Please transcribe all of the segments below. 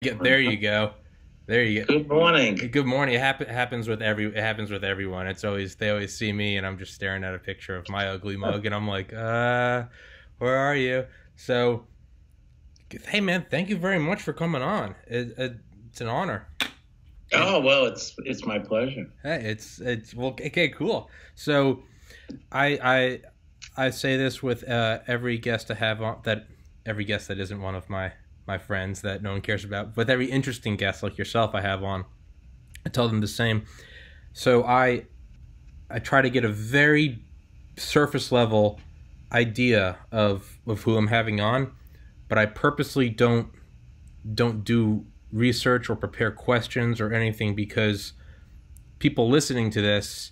There you go. There you go. Good morning. Good morning. It happens with everyone. It's always they always see me and I'm just staring at a picture of my ugly mug and I'm like, where are you? So, hey man, thank you very much for coming on. It's an honor. And Oh well, it's my pleasure. hey, it's well, okay, cool. So, I I say this with every guest I have on that every guest that isn't one of my friends that no one cares about, with every interesting guest like yourself I have on, I tell them the same. So I try to get a very surface level idea of who I'm having on, but I purposely don't do research or prepare questions or anything because people listening to this,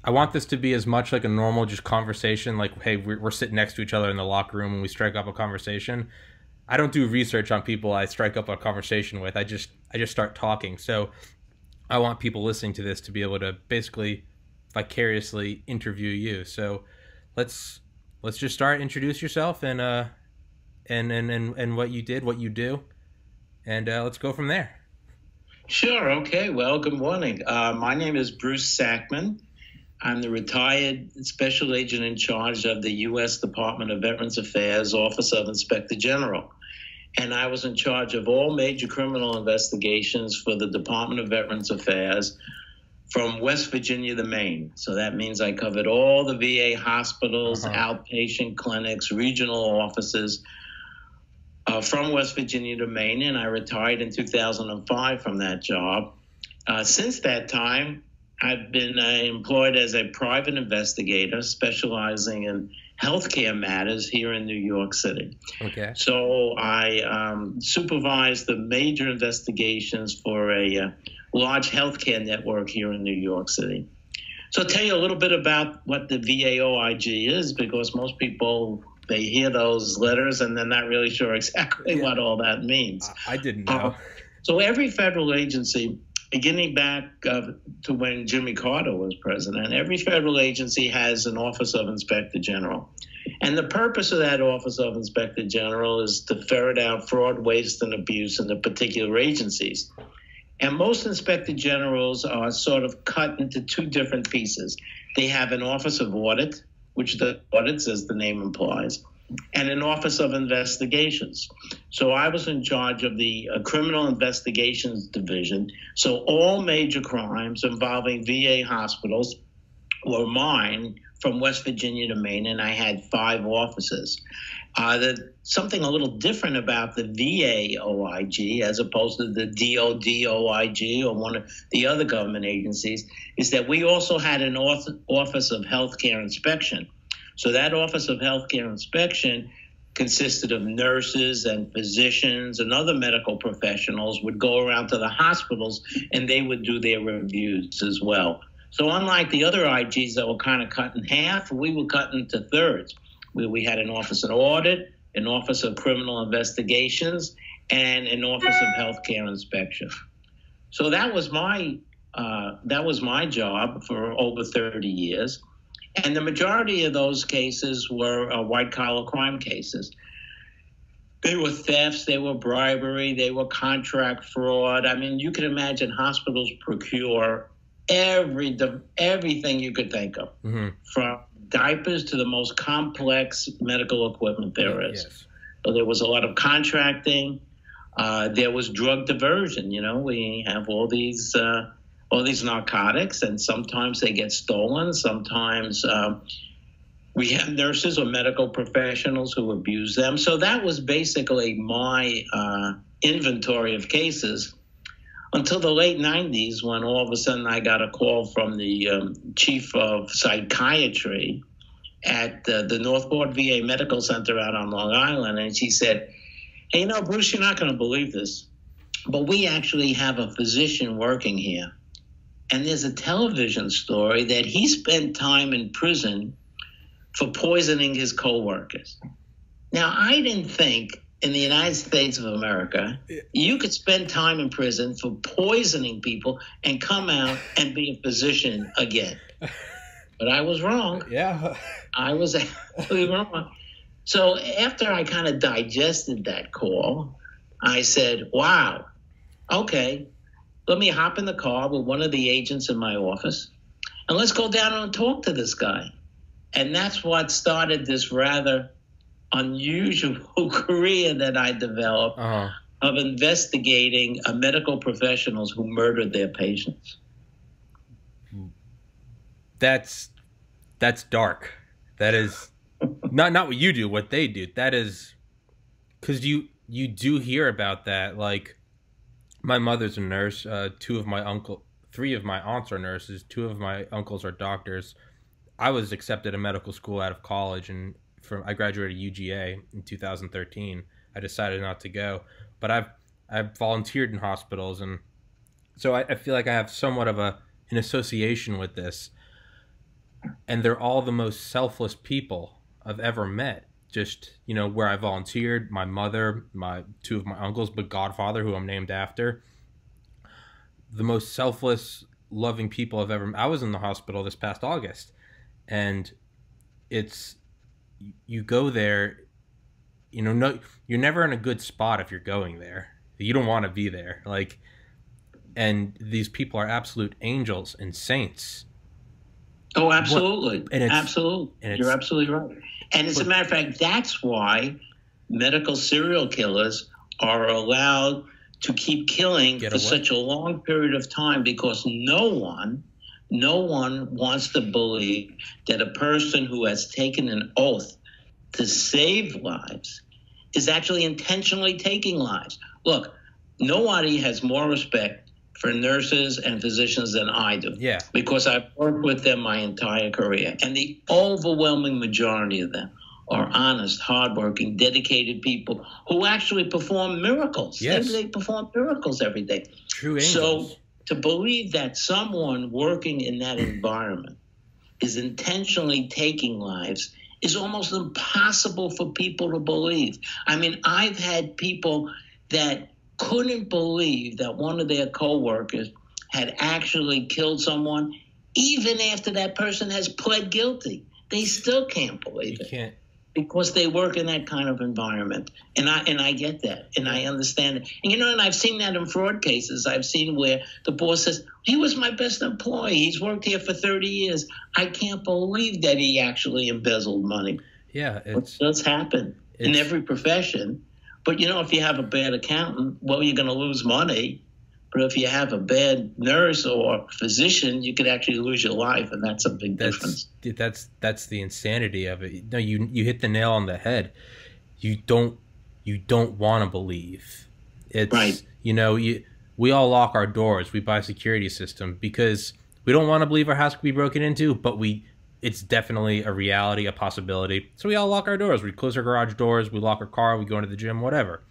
I want this to be as much like a normal just conversation. Like, hey, we're sitting next to each other in the locker room and we strike up a conversation. I don't do research on people I strike up a conversation with. I just start talking. So I want people listening to this to be able to basically vicariously interview you. So let's let's just start. Introduce yourself and what you did, what you do, and let's go from there. Sure. Okay. Well, good morning. My name is Bruce Sackman. I'm the retired special agent in charge of the U.S. Department of Veterans Affairs Office of Inspector General. And I was in charge of all major criminal investigations for the Department of Veterans Affairs from West Virginia to Maine. So that means I covered all the VA hospitals, Uh-huh. outpatient clinics, regional offices, from West Virginia to Maine, and I retired in 2005 from that job. Since that time, I've been employed as a private investigator specializing in healthcare matters here in New York City. Okay. So I supervise the major investigations for a large healthcare network here in New York City. So I'll tell you a little bit about what the VAOIG is, because most people, they hear those letters and they're not really sure exactly Yeah, what all that means. I didn't Uh, know. so every federal agency, beginning back to when Jimmy Carter was president, every federal agency has an Office of Inspector General. And the purpose of that Office of Inspector General is to ferret out fraud, waste, and abuse in the particular agencies. And most inspector generals are sort of cut into two different pieces. They have an office of audit, which the audits, as the name implies, and an office of investigations. So I was in charge of the criminal investigations division. So all major crimes involving VA hospitals were mine from West Virginia to Maine, and I had 5 offices. Something a little different about the VA OIG as opposed to the DOD OIG or one of the other government agencies is that we also had an office of healthcare inspection. So that office of healthcare inspection consisted of nurses and physicians and other medical professionals would go around to the hospitals and they would do their reviews as well. So unlike the other IGs that were kind of cut in half, we were cut into thirds. We had an office of audit, an office of criminal investigations, and an office of healthcare inspection. So that was my job for over 30 years. And the majority of those cases were white collar crime cases. They were thefts, they were bribery, they were contract fraud. I mean, you can imagine hospitals procure everything you could think of, Hmm. from diapers to the most complex medical equipment there is. Yes. So there was a lot of contracting. There was drug diversion. You know, we have all these narcotics, and sometimes they get stolen. Sometimes we have nurses or medical professionals who abuse them. So that was basically my inventory of cases until the late 90s, when all of a sudden I got a call from the chief of psychiatry at the Northport VA Medical Center out on Long Island. And she said, hey, you know, Bruce, you're not going to believe this, but we actually have a physician working here. And there's a television story that he spent time in prison for poisoning his coworkers. Now, I didn't think in the United States of America you could spend time in prison for poisoning people and come out and be a physician again. But I was wrong. Yeah. I was absolutely wrong. So after I kind of digested that call, I said, wow, okay, let me hop in the car with one of the agents in my office and let's go down and talk to this guy. And that's what started this rather unusual career that I developed of investigating medical professionals who murdered their patients. That's dark. That is not what you do, what they do. That is, because you do hear about that. Like, my mother's a nurse. 3 of my aunts are nurses. 2 of my uncles are doctors. I was accepted in medical school out of college, and I graduated UGA in 2013. I decided not to go, but I've volunteered in hospitals, and so I feel like I have somewhat of an association with this. And they're all the most selfless people I've ever met. Just, where I volunteered, my mother, 2 of my uncles, but Godfather, who I'm named after. The most selfless, loving people I've ever met. I was in the hospital this past August, and you go there, no, you're never in a good spot if you're going there. You don't want to be there. And these people are absolute angels and saints. Oh, absolutely. Absolutely. You're absolutely right. And as a matter of fact, that's why medical serial killers are allowed to keep killing for such a long period of time, because no one wants to believe that a person who has taken an oath to save lives is actually intentionally taking lives. Look, nobody has more respect for nurses and physicians than I do. Yeah. Because I've worked with them my entire career. And the overwhelming majority of them are honest, hardworking, dedicated people who actually perform miracles. Yes. They perform miracles every day. True angels. So to believe that someone working in that environment is intentionally taking lives is almost impossible for people to believe. I mean, I've had people that couldn't believe that one of their coworkers had actually killed someone, even after that person has pled guilty. They still can't believe it. Because they work in that kind of environment. And I get that, and I understand it. And and I've seen that in fraud cases. I've seen where the boss says, he was my best employee. He's worked here for 30 years. I can't believe that he actually embezzled money. Yeah. It does happen in every profession. But, if you have a bad accountant, well, you're going to lose money. But if you have a bad nurse or physician, you could actually lose your life, and that's a big difference. That's the insanity of it. No, you hit the nail on the head. You don't want to believe. It's right. We all lock our doors. We buy a security system because we don't want to believe our house could be broken into, but it's definitely a reality, a possibility. So we all lock our doors. We close our garage doors. We lock our car. We go into the gym, whatever.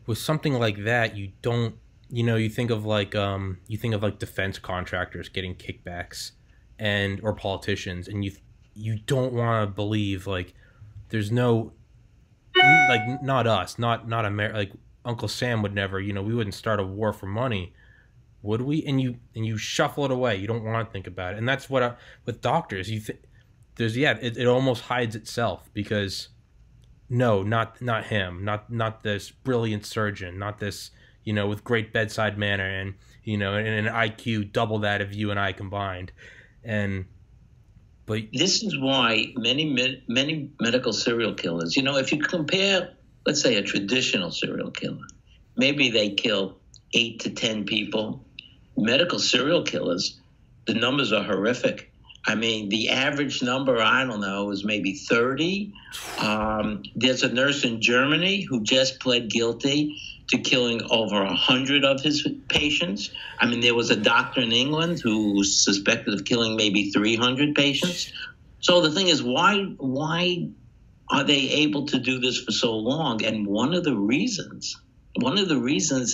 With something like that, you don't, you think of defense contractors getting kickbacks or politicians, and you don't want to believe, there's no, not us, not America, Uncle Sam would never, we wouldn't start a war for money. Would we? And you shuffle it away. You don't want to think about it. And that's what with doctors, it almost hides itself, because no, not him, not this brilliant surgeon, not this, with great bedside manner and and an IQ double that of you and I combined. But this is why many medical serial killers, if you compare, let's say, a traditional serial killer, maybe they kill 8 to 10 people. Medical serial killers, the numbers are horrific. I mean, the average number, I don't know, is maybe 30. There's a nurse in Germany who just pled guilty to killing over 100 of his patients. I mean, there was a doctor in England who was suspected of killing maybe 300 patients. So the thing is, why are they able to do this for so long? And one of the reasons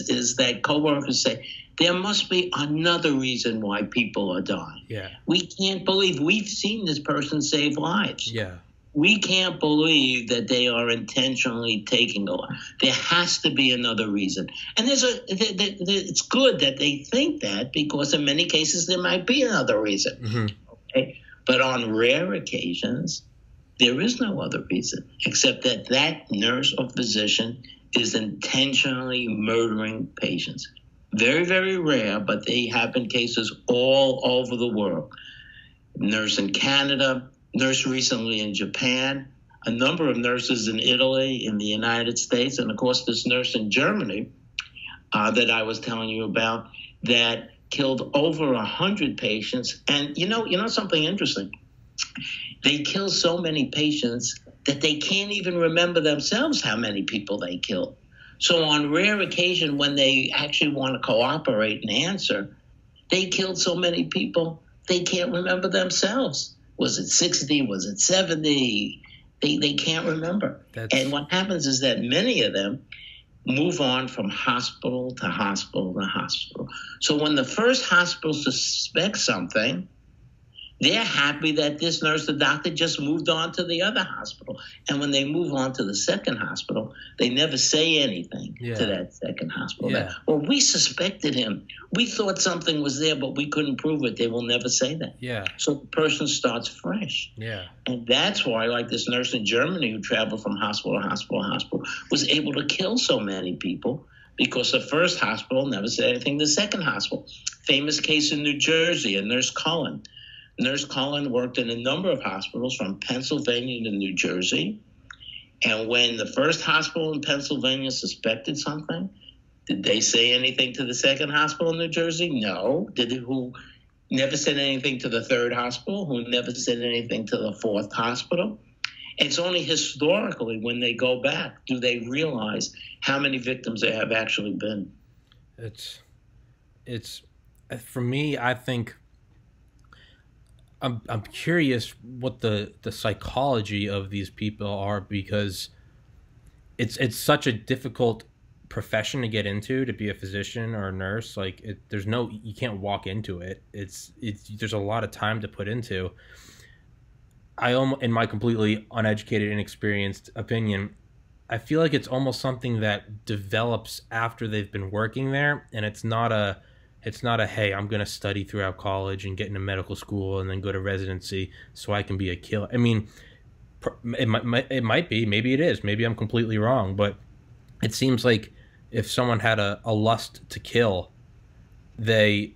is that coworkers say, there must be another reason why people are dying. Yeah. We can't believe we've seen this person save lives. Yeah. We can't believe that they are intentionally taking a life. There has to be another reason. And it's good that they think that, because in many cases there might be another reason. Mm-hmm. Okay? But on rare occasions, there is no other reason except that nurse or physician is intentionally murdering patients. Very, very rare, but they happen cases all over the world. Nurse in Canada, nurse recently in Japan, a number of nurses in Italy, in the United States, and of course this nurse in Germany that I was telling you about that killed over 100 patients. And you know something interesting? They kill so many patients that they can't even remember themselves how many people they killed. So on rare occasion, when they actually want to cooperate and answer, they killed so many people, they can't remember themselves. Was it 60? Was it 70? They can't remember. And what happens is that many of them move on from hospital to hospital to hospital. So when the first hospital suspects something, they're happy that this nurse, the doctor, just moved on to the other hospital. And when they move on to the second hospital, they never say anything to that second hospital. Yeah. Well, we suspected him. We thought something was there, but we couldn't prove it. They will never say that. Yeah. So the person starts fresh. Yeah. And that's why, like this nurse in Germany who traveled from hospital to hospital to hospital, was able to kill so many people because the first hospital never said anything to the second hospital. Famous case in New Jersey, a nurse Cullen. Nurse Cullen worked in a number of hospitals from Pennsylvania to New Jersey. And when the first hospital in Pennsylvania suspected something, did they say anything to the second hospital in New Jersey? No. Who never said anything to the third hospital? Who never said anything to the fourth hospital? It's only historically when they go back do they realize how many victims there have actually been. It's for me, I think I'm curious what the psychology of these people are, because it's such a difficult profession to get into, to be a physician or a nurse. Like you can't walk into it. There's a lot of time to put into. In my completely uneducated, inexperienced opinion, I feel like it's almost something that develops after they've been working there, and it's not a hey, I'm going to study throughout college and get into medical school and then go to residency so I can be a killer. I mean, it might be, maybe it is, maybe I'm completely wrong, but it seems like if someone had a lust to kill, they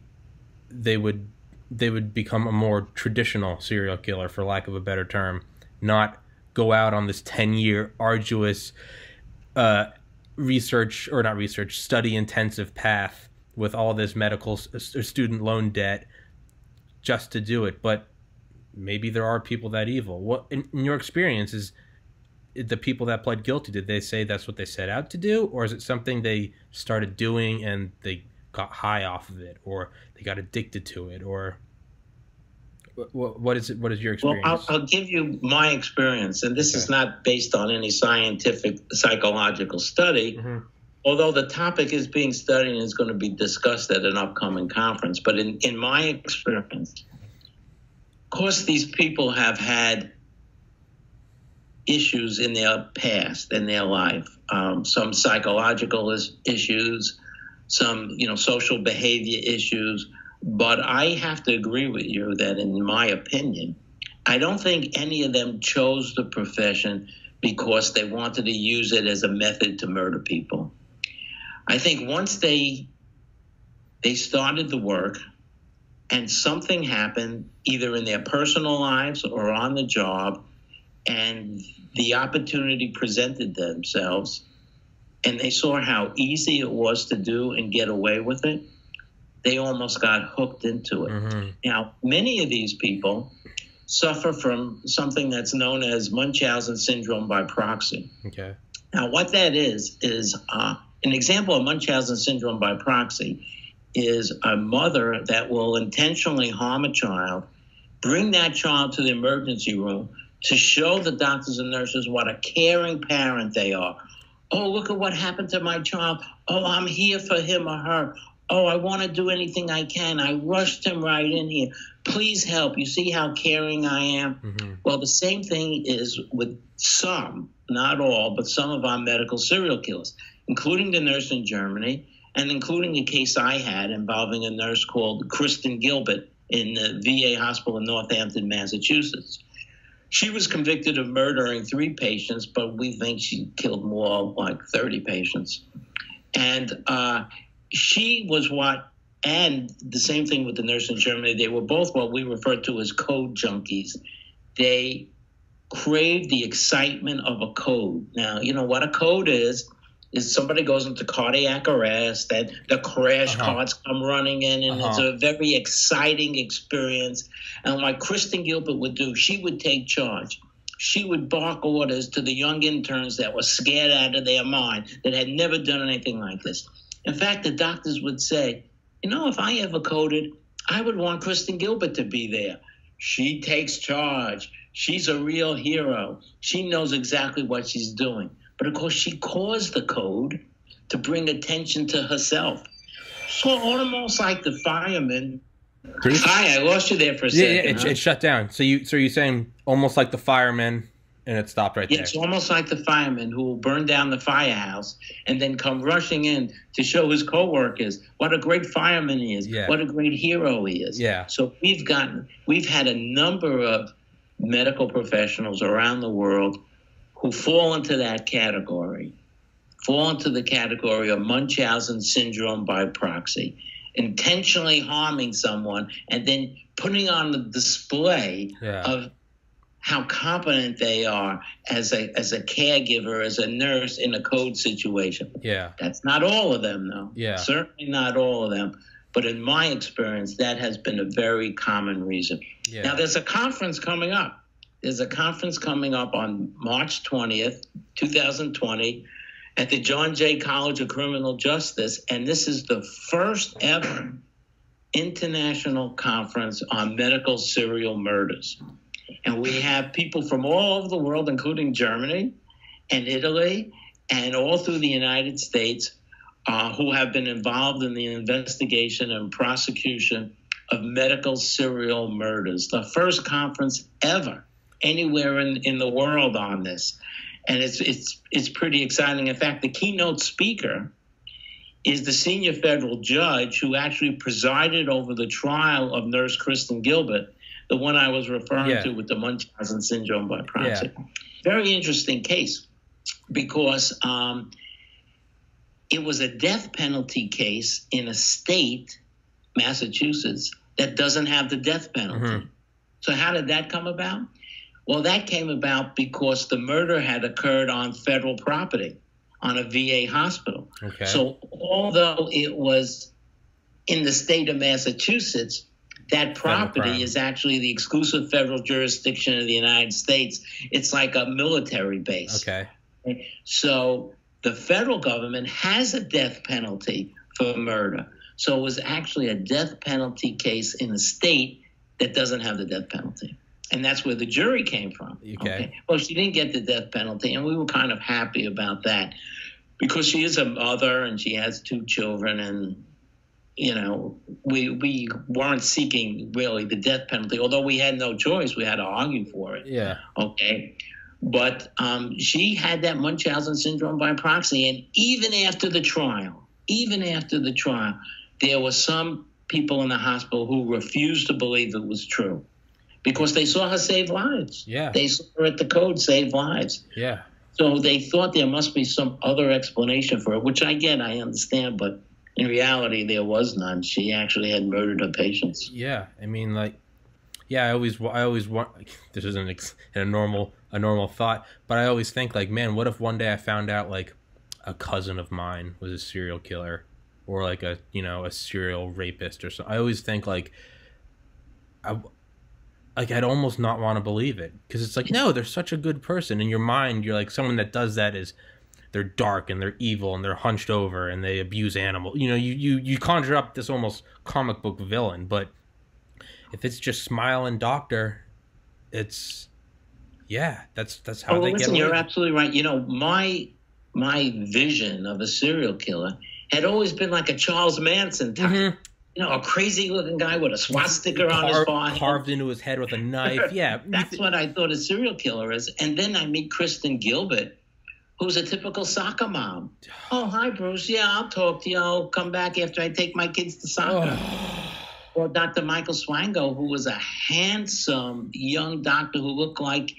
would become a more traditional serial killer, for lack of a better term, not go out on this 10-year arduous study intensive path with all this medical student loan debt just to do it. But maybe there are people that evil. What in your experience is the people that pled guilty, did they say that's what they set out to do, or is it something they started doing and they got high off of it, or they got addicted to it, or what is it? What is your experience? Well, I'll give you my experience, and this is not based on any scientific psychological study. Mm-hmm. Although the topic is being studied and is going to be discussed at an upcoming conference. But in my experience, of course, these people have had issues in their past, in their life, some psychological issues, some social behavior issues. But I have to agree with you that, in my opinion, I don't think any of them chose the profession because they wanted to use it as a method to murder people. I think once they started the work and something happened, either in their personal lives or on the job, and the opportunity presented themselves, and they saw how easy it was to do and get away with it, they almost got hooked into it. Mm-hmm. Now, many of these people suffer from something that's known as Munchausen syndrome by proxy. Okay. Now, what that is an example of Munchausen syndrome by proxy is a mother that will intentionally harm a child, bring that child to the emergency room to show the doctors and nurses what a caring parent they are. Oh, look at what happened to my child. Oh, I'm here for him or her. Oh, I want to do anything I can. I rushed him right in here. Please help. You see how caring I am? Mm-hmm. Well, the same thing is with some, not all, but some of our medical serial killers, including the nurse in Germany, and including a case I had involving a nurse called Kristen Gilbert in the VA hospital in Northampton, Massachusetts. She was convicted of murdering 3 patients, but we think she killed more, like 30 patients. And she was and the same thing with the nurse in Germany, they were both what we refer to as code junkies. They craved the excitement of a code. Now, you know what a code is somebody goes into cardiac arrest, and the crash cards come running in, and it's a very exciting experience. And like Kristen Gilbert would do, she would take charge. She would bark orders to the young interns that were scared out of their mind, that had never done anything like this. In fact, the doctors would say, you know, if I ever coded, I would want Kristen Gilbert to be there. She takes charge. She's a real hero. She knows exactly what she's doing. But of course, she caused the code to bring attention to herself. So almost like the firemen. Hi, I lost you there for a second. Yeah, it shut down. So you're saying almost like the firemen, and it stopped right there. It's almost like the firemen who will burn down the firehouse and then come rushing in to show his coworkers what a great fireman he is, what a great hero he is. Yeah. So we've had a number of medical professionals around the world who fall into that category, fall into the category of Munchausen syndrome by proxy, intentionally harming someone and then putting on the display of how competent they are as a caregiver, as a nurse in a code situation. Yeah. That's not all of them, though. Yeah. Certainly not all of them. But in my experience, that has been a very common reason. Yeah. Now, there's a conference coming up. There's a conference coming up on March 20th, 2020, at the John Jay College of Criminal Justice, and this is the first ever international conference on medical serial murders. And we have people from all over the world, including Germany and Italy and all through the United States, who have been involved in the investigation and prosecution of medical serial murders. The first conference ever anywhere in the world on this. And it's pretty exciting. In fact, the keynote speaker is the senior federal judge who actually presided over the trial of Nurse Kristen Gilbert, the one I was referring to with the Munchausen syndrome by proxy. Yeah. Very interesting case because it was a death penalty case in a state, Massachusetts, that doesn't have the death penalty. Mm-hmm. So how did that come about? Well, that came about because the murder had occurred on federal property, on a VA hospital. Okay. So although it was in the state of Massachusetts, that property is actually the exclusive federal jurisdiction of the United States. It's like a military base. Okay. So the federal government has a death penalty for murder. So it was actually a death penalty case in a state that doesn't have the death penalty. And that's where the jury came from. Okay. Well, she didn't get the death penalty, and we were kind of happy about that because she is a mother and she has 2 children, and you know, we weren't seeking really the death penalty, although we had no choice. We had to argue for it. Yeah. Okay. But she had that Munchausen syndrome by proxy, and even after the trial, there were some people in the hospital who refused to believe it was true because they saw her save lives. Yeah. They saw her at the code save lives. Yeah. So they thought there must be some other explanation for it, which I understand, but in reality, there was none. She actually had murdered her patients. Yeah, I mean, like, yeah, I always want. This isn't a normal thought, but I always think, like, man, what if one day I found out like a cousin of mine was a serial killer, or like a serial rapist or something. I always think like, I'd almost not want to believe it because it's like, no, they're such a good person. In your mind, you're like, someone that does that is. They're dark and they're evil and they're hunched over and they abuse animals. You know, you conjure up this almost comic book villain, but if it's just smiling doctor, that's how they get away. You're absolutely right. You know, my vision of a serial killer had always been like a Charles Manson type. Mm-hmm. You know, a crazy looking guy with a swastika on his forehead. Carved into his head with a knife. Yeah. That's what I thought a serial killer is. And then I meet Kristen Gilbert, who's a typical soccer mom. Oh, hi, Bruce. Yeah, I'll talk to you. I'll come back after I take my kids to soccer. Or Dr. Michael Swango, who was a handsome young doctor who looked like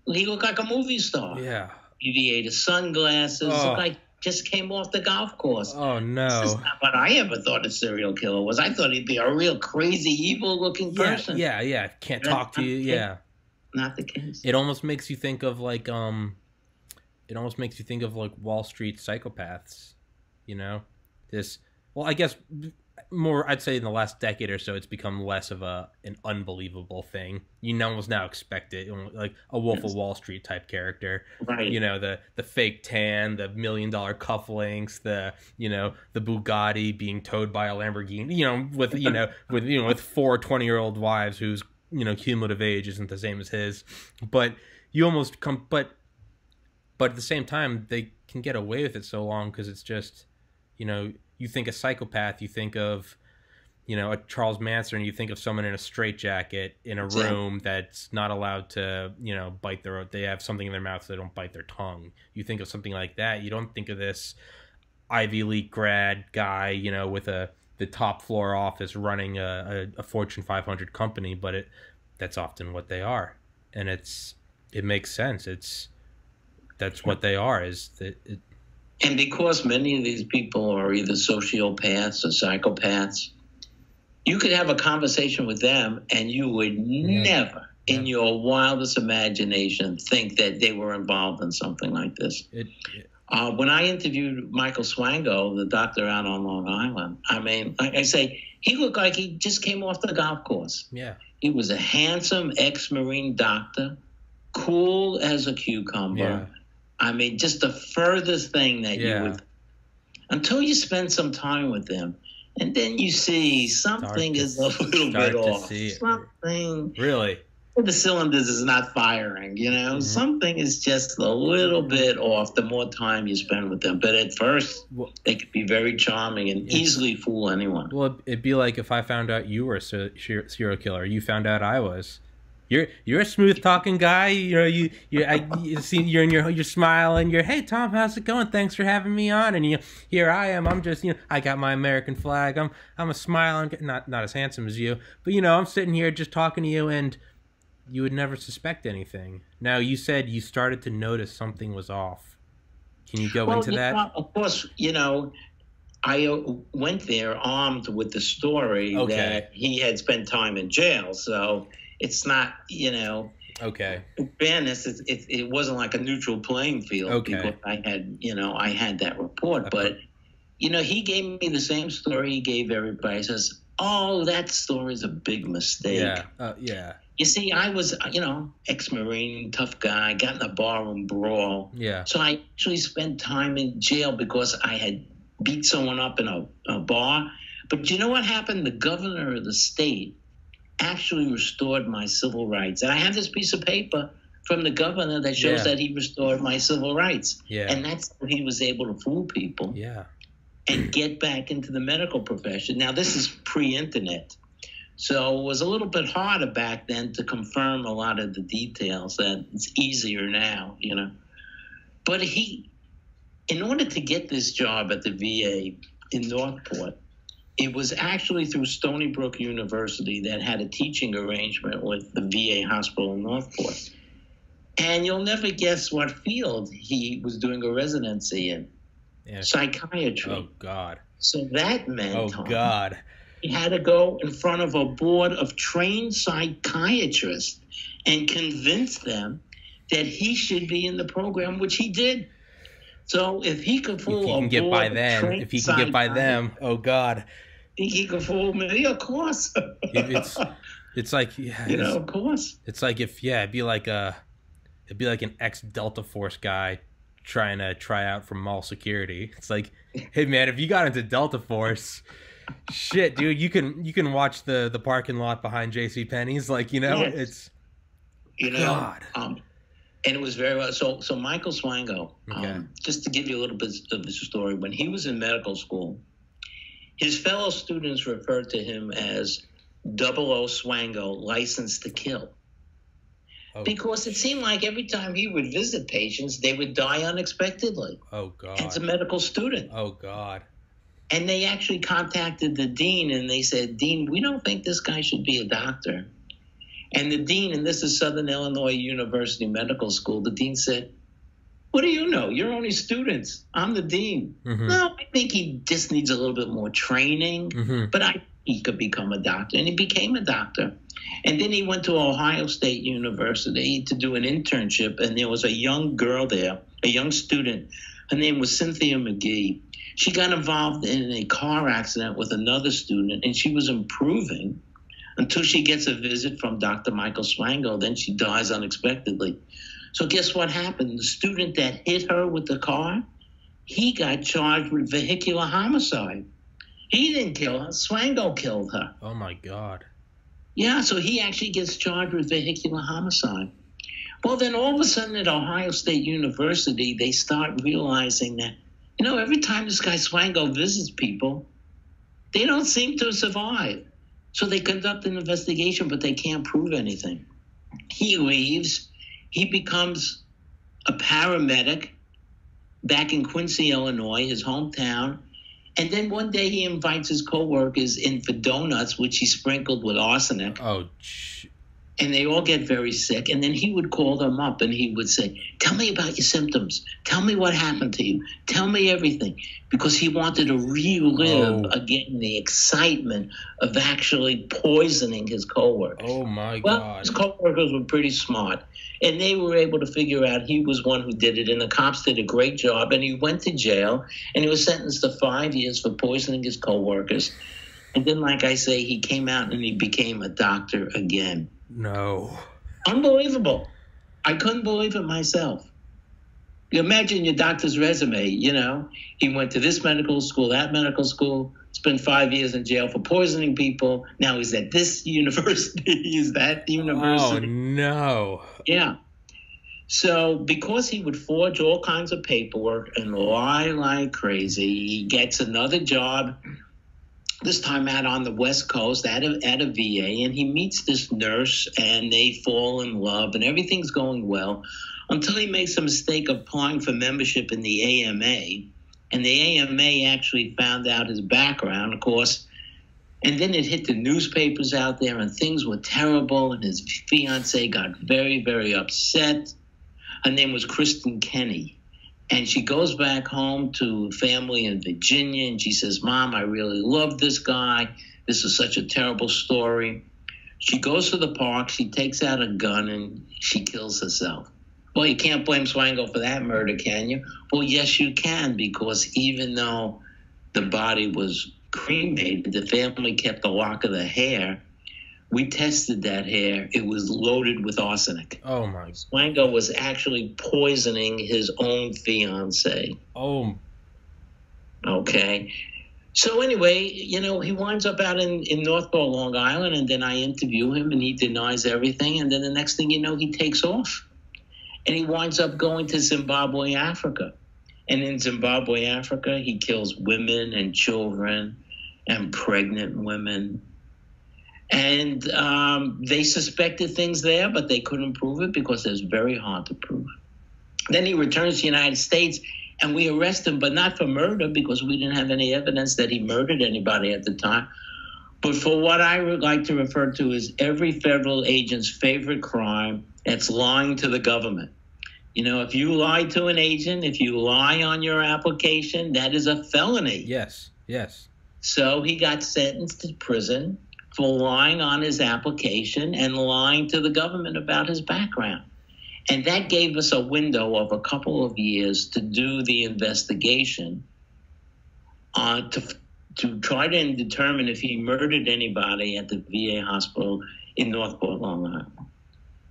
a movie star. Yeah. Aviator sunglasses, looked like just came off the golf course. Oh no! This is not what I ever thought a serial killer was. I thought he'd be a real crazy, evil-looking person. Yeah. Can't talk to you. Yeah. Not the case. It almost makes you think of like Wall Street psychopaths. You know, I guess more. I'd say in the last decade or so, it's become less of an unbelievable thing. You almost now expect it, like a Wolf of Wall Street type character. Right. You know, the fake tan, the $1 million cufflinks, the Bugatti being towed by a Lamborghini. You know, with 4 20-year-old wives whose cumulative age isn't the same as his, but you almost come, but at the same time they can get away with it so long because it's just, you think a psychopath, you think of, a Charles Manson, you think of someone in a straitjacket in a room that's not allowed to, bite they have something in their mouth so they don't bite their tongue. You think of something like that. You don't think of this Ivy League grad guy, with the top floor office running a Fortune 500 company, but that's often what they are. And it makes sense. That's what they are. And because many of these people are either sociopaths or psychopaths, you could have a conversation with them and you would never, in your wildest imagination, think that they were involved in something like this. When I interviewed Michael Swango, the doctor out on Long Island, I mean, like I say, he looked like he just came off the golf course. Yeah. He was a handsome ex-Marine doctor, cool as a cucumber. Yeah. I mean, just the furthest thing that you would, until you spend some time with them, and then you see something is a little bit off. Something really, the cylinders is not firing. Something is just a little bit off. The more time you spend with them, but at first they could be very charming and easily fool anyone. Well, it'd be like if I found out you were a serial killer. You found out I was. You're a smooth talking guy. You see you're smiling. Hey Tom, how's it going? Thanks for having me on. And here I am. I'm just I got my American flag. I'm a smiling, not as handsome as you, but I'm sitting here just talking to you, and you would never suspect anything. Now you said you started to notice something was off. Can you go into that? Of course, I went there armed with the story that he had spent time in jail, so. It's not, Okay. In fairness, it wasn't like a neutral playing field because I had that report. But, he gave me the same story he gave everybody. He says, "Oh, that story's a big mistake." Yeah. You see, I was, ex-Marine, tough guy, got in a barroom brawl. Yeah. So I actually spent time in jail because I had beat someone up in a bar. But you know what happened? The governor of the state actually restored my civil rights. And I have this piece of paper from the governor that shows that he restored my civil rights. Yeah. And that's how he was able to fool people and get back into the medical profession. Now, this is pre-internet. So it was a little bit harder back then to confirm a lot of the details. That it's easier now, But in order to get this job at the VA in Northport, it was actually through Stony Brook University that had a teaching arrangement with the VA hospital in Northport. And you'll never guess what field he was doing a residency in. Yeah. Psychiatry. Oh, God. So that meant he had to go in front of a board of trained psychiatrists and convince them that he should be in the program, which he did. So if he could fool if he can get by them, oh, God. Think he could fool me? Of course. It's like of course. It's like it'd be like an ex-Delta Force guy trying to try out for mall security. It's like, hey man, if you got into Delta Force, shit, dude, you can watch the parking lot behind JCPenney's. Like it's God. And it was very well. So Michael Swango, just to give you a little bit of his story, when he was in medical school, his fellow students referred to him as 00 Swango, licensed to kill. Because it seemed like every time he would visit patients, they would die unexpectedly. Oh, God. As a medical student. Oh, God. And they actually contacted the dean, and they said, Dean, we don't think this guy should be a doctor. And the dean, and this is Southern Illinois University Medical School, the dean said, what do you know? You're only students. I'm the dean. No, I think he just needs a little bit more training, but he could become a doctor. And he became a doctor. And then he went to Ohio State University to do an internship, and there was a young girl there, a young student. Her name was Cynthia McGee. She got involved in a car accident with another student, and she was improving until she gets a visit from Dr. Michael Swango. Then she dies unexpectedly. So guess what happened? The student that hit her with the car, he got charged with vehicular homicide. He didn't kill her. Swango killed her. Oh, my God. Yeah, so he actually gets charged with vehicular homicide. Well, then all of a sudden at Ohio State University, they start realizing that, every time this guy Swango visits people, they don't seem to survive. So they conduct an investigation, but they can't prove anything. He leaves. He becomes a paramedic back in Quincy, Illinois, his hometown. And then one day he invites his coworkers in for donuts, which he sprinkled with arsenic. Oh, and they all get very sick. And then he would call them up and he would say, tell me about your symptoms. Tell me what happened to you. Tell me everything. Because he wanted to relive again the excitement of actually poisoning his coworkers. Oh, my Well, God. his coworkers were pretty smart. And they were able to figure out he was one who did it. And the cops did a great job. And he went to jail. And he was sentenced to 5 years for poisoning his coworkers. And then, like I say, he came out and he became a doctor again. No. Unbelievable. I couldn't believe it myself. You imagine your doctor's resume, He went to this medical school, that medical school, spent 5 years in jail for poisoning people. Now he's at this university, he's that university. Oh, no. Yeah. So because he would forge all kinds of paperwork and lie like crazy, he gets another job, this time out on the West Coast at a VA, and he meets this nurse, and they fall in love, and everything's going well until he makes a mistake of applying for membership in the AMA, and the AMA actually found out his background, of course, and then it hit the newspapers out there, and things were terrible, and his fiancée got very, very upset. Her name was Kristen Kenny. And she goes back home to family in Virginia, and she says, Mom, I really love this guy. This is such a terrible story. She goes to the park, she takes out a gun, and she kills herself. Well, you can't blame Swango for that murder, can you? Well, yes, you can, because even though the body was cremated, the family kept a lock of the hair. We tested that hair. It was loaded with arsenic. Oh, my. Swango was actually poisoning his own fiancée. Oh. Okay. So anyway, he winds up out in Northport, Long Island, and then I interview him, and he denies everything. And then the next thing you know, he takes off. And he winds up going to Zimbabwe, Africa. And in Zimbabwe, Africa, he kills women and children and pregnant women. And they suspected things there, but they couldn't prove it because it's very hard to prove. Then he returns to the United States, and we arrest him, but not for murder because we didn't have any evidence that he murdered anybody at the time, but for what I would like to refer to as every federal agent's favorite crime, that's lying to the government. If you lie to an agent, if you lie on your application, that is a felony. Yes, yes. So he got sentenced to prison for lying on his application and lying to the government about his background. And that gave us a window of a couple of years to do the investigation to try to determine if he murdered anybody at the VA hospital in Northport, Long Island.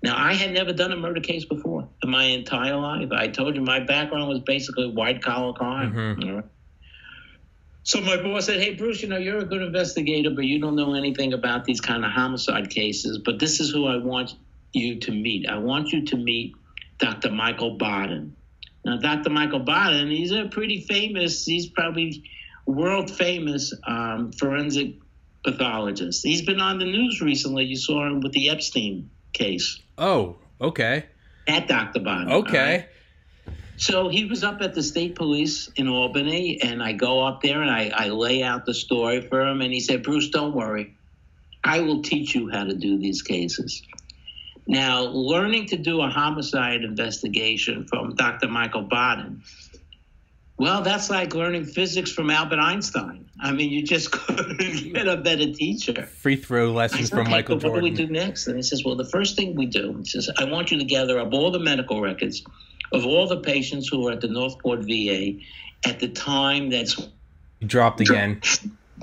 Now, I had never done a murder case before in my entire life. I told you my background was basically white-collar crime. Mm-hmm. All right? So my boss said, hey, Bruce, you're a good investigator, but you don't know anything about these kind of homicide cases. But this is who I want you to meet. I want you to meet Dr. Michael Baden. Now, Dr. Michael Baden, he's he's probably world famous forensic pathologist. He's been on the news recently. You saw him with the Epstein case. Oh, okay. That Dr. Baden. Okay. So he was up at the state police in Albany, and I go up there and I lay out the story for him. And he said, Bruce, don't worry. I will teach you how to do these cases. Now, learning to do a homicide investigation from Dr. Michael Baden, well, that's like learning physics from Albert Einstein. I mean, you just couldn't get a better teacher. Free throw lessons from Michael Jordan. What do we do next? And he says, well, the first thing we do, he says, I want you to gather up all the medical records of all the patients who were at the Northport VA at the time that's... You dropped again.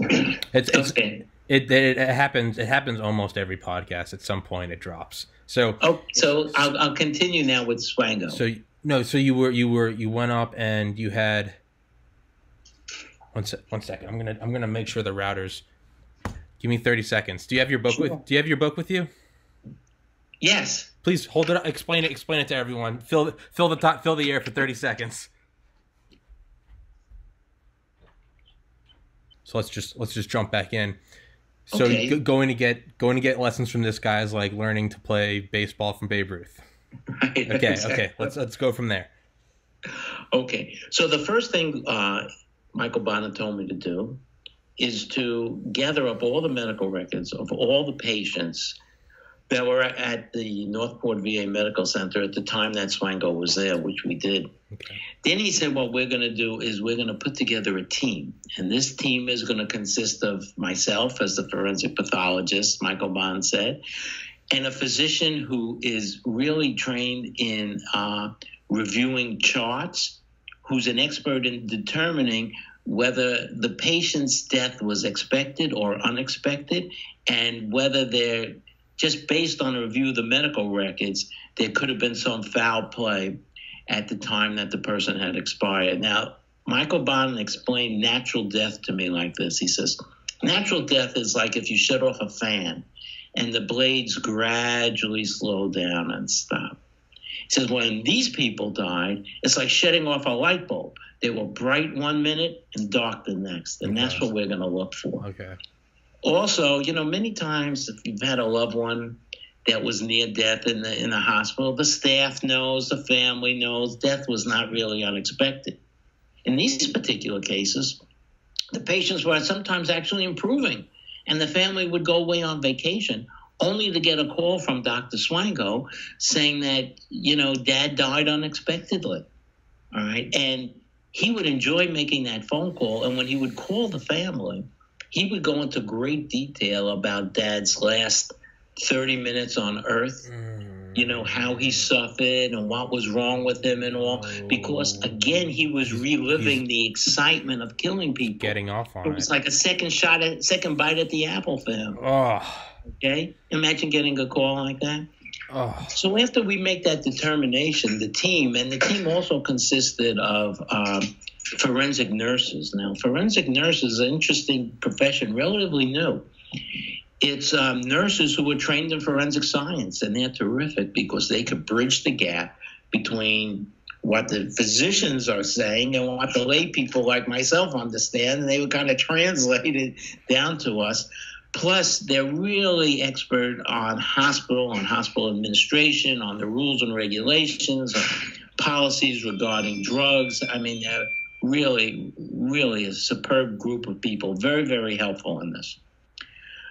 Okay. It happens. It happens almost every podcast. At some point, it drops. So I'll continue now with Swango. So you went up and you had one second. I'm gonna make sure the routers. Give me 30 seconds. Do you have your book with you? Yes. Please hold it up. Explain it to everyone. Fill the air for 30 seconds. So let's just jump back in. So okay. going to get lessons from this guy is like learning to play baseball from Babe Ruth. Right, Okay, exactly. okay. Let's go from there. Okay. So the first thing Michael Bonner told me to do is to gather up all the medical records of all the patients that were at the Northport VA Medical Center at the time that Swango was there, which we did. Okay. Then he said, what we're going to do is we're going to put together a team. And this team is going to consist of myself as the forensic pathologist, Michael Bond said, and a physician who is really trained in reviewing charts, who's an expert in determining whether the patient's death was expected or unexpected, and whether they're just based on a review of the medical records, there could have been some foul play at the time that the person had expired. Now, Michael Bond explained natural death to me like this. He says, natural death is like if you shut off a fan and the blades gradually slow down and stop. He says, when these people died, it's like shutting off a light bulb. They were bright one minute and dark the next. And that's what we're going to look for. Okay. Also, many times if you've had a loved one that was near death in the hospital, the staff knows, the family knows, death was not really unexpected. In these particular cases, the patients were sometimes actually improving, and the family would go away on vacation only to get a call from Dr. Swango saying that, Dad died unexpectedly. All right. And he would enjoy making that phone call. And when he would call the family, he would go into great detail about Dad's last 30 minutes on Earth, how he suffered and what was wrong with him and all. Because, again, he was reliving the excitement of killing people. Getting off on it. It was like a second bite at the apple for him. Oh. Okay? Imagine getting a call like that. Oh. So after we make that determination, the team also consisted of forensic nurses. Now, forensic nurses is an interesting profession, relatively new. It's nurses who were trained in forensic science, and they're terrific because they could bridge the gap between what the physicians are saying and what the lay people like myself understand, and they would kind of translate it down to us. Plus, they're really expert on hospital administration, on the rules and regulations, on policies regarding drugs. I mean, they're really, really a superb group of people, very, very helpful in this.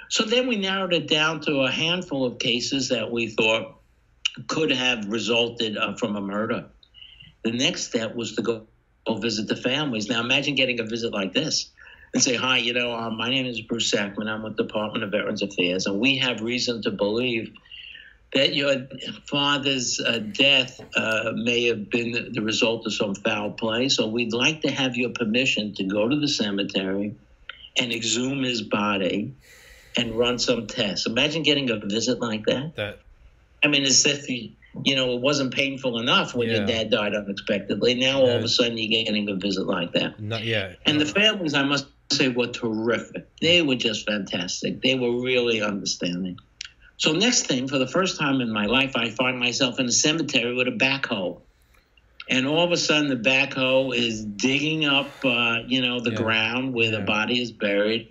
So then we narrowed it down to a handful of cases that we thought could have resulted from a murder. The next step was to go visit the families. Now, imagine getting a visit like this and say, hi, my name is Bruce Sackman. I'm with the Department of Veterans Affairs, and we have reason to believe that your father's death may have been the result of some foul play. So we'd like to have your permission to go to the cemetery and exhume his body and run some tests. Imagine getting a visit like that. I mean, as if it wasn't painful enough when your dad died unexpectedly. Now all of a sudden you're getting a visit like that. And the families, I must say, were terrific. They were just fantastic. They were really understanding. So next thing, for the first time in my life, I find myself in a cemetery with a backhoe. And all of a sudden the backhoe is digging up, the ground where the body is buried.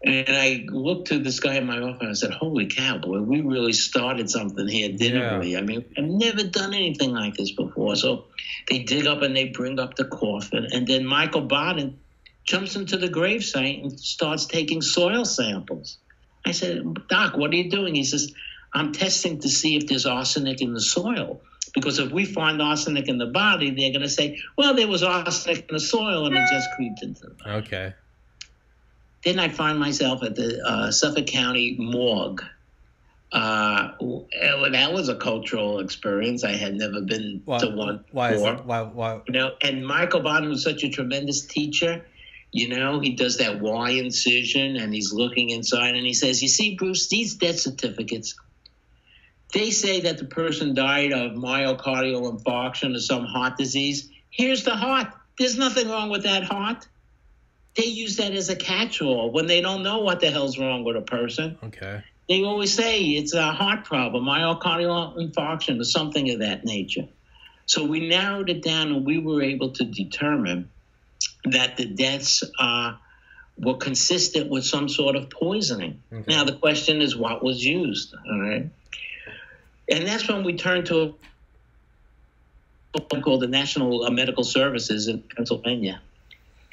And I looked to this guy in my office and I said, holy cow, boy, we really started something here, didn't we? I mean, I've never done anything like this before. So they dig up and they bring up the coffin. And then Michael Baden jumps into the gravesite and starts taking soil samples. I said, Doc, what are you doing? He says, I'm testing to see if there's arsenic in the soil. Because if we find arsenic in the body, they're going to say, well, there was arsenic in the soil and it just creeped into the body. Okay. Then I find myself at the Suffolk County morgue. That was a cultural experience. I had never been to one before. Why? You know, and Michael Bond was such a tremendous teacher. You know, he does that Y incision, and he's looking inside, and he says, you see, Bruce, these death certificates, they say that the person died of myocardial infarction or some heart disease. Here's the heart. There's nothing wrong with that heart. They use that as a catch-all when they don't know what the hell's wrong with a person. Okay. They always say it's a heart problem, myocardial infarction, or something of that nature. So we narrowed it down, and we were able to determine that the deaths were consistent with some sort of poisoning. Okay. Now, the question is what was used, all right? And that's when we turned to a called the National Medical Services in Pennsylvania.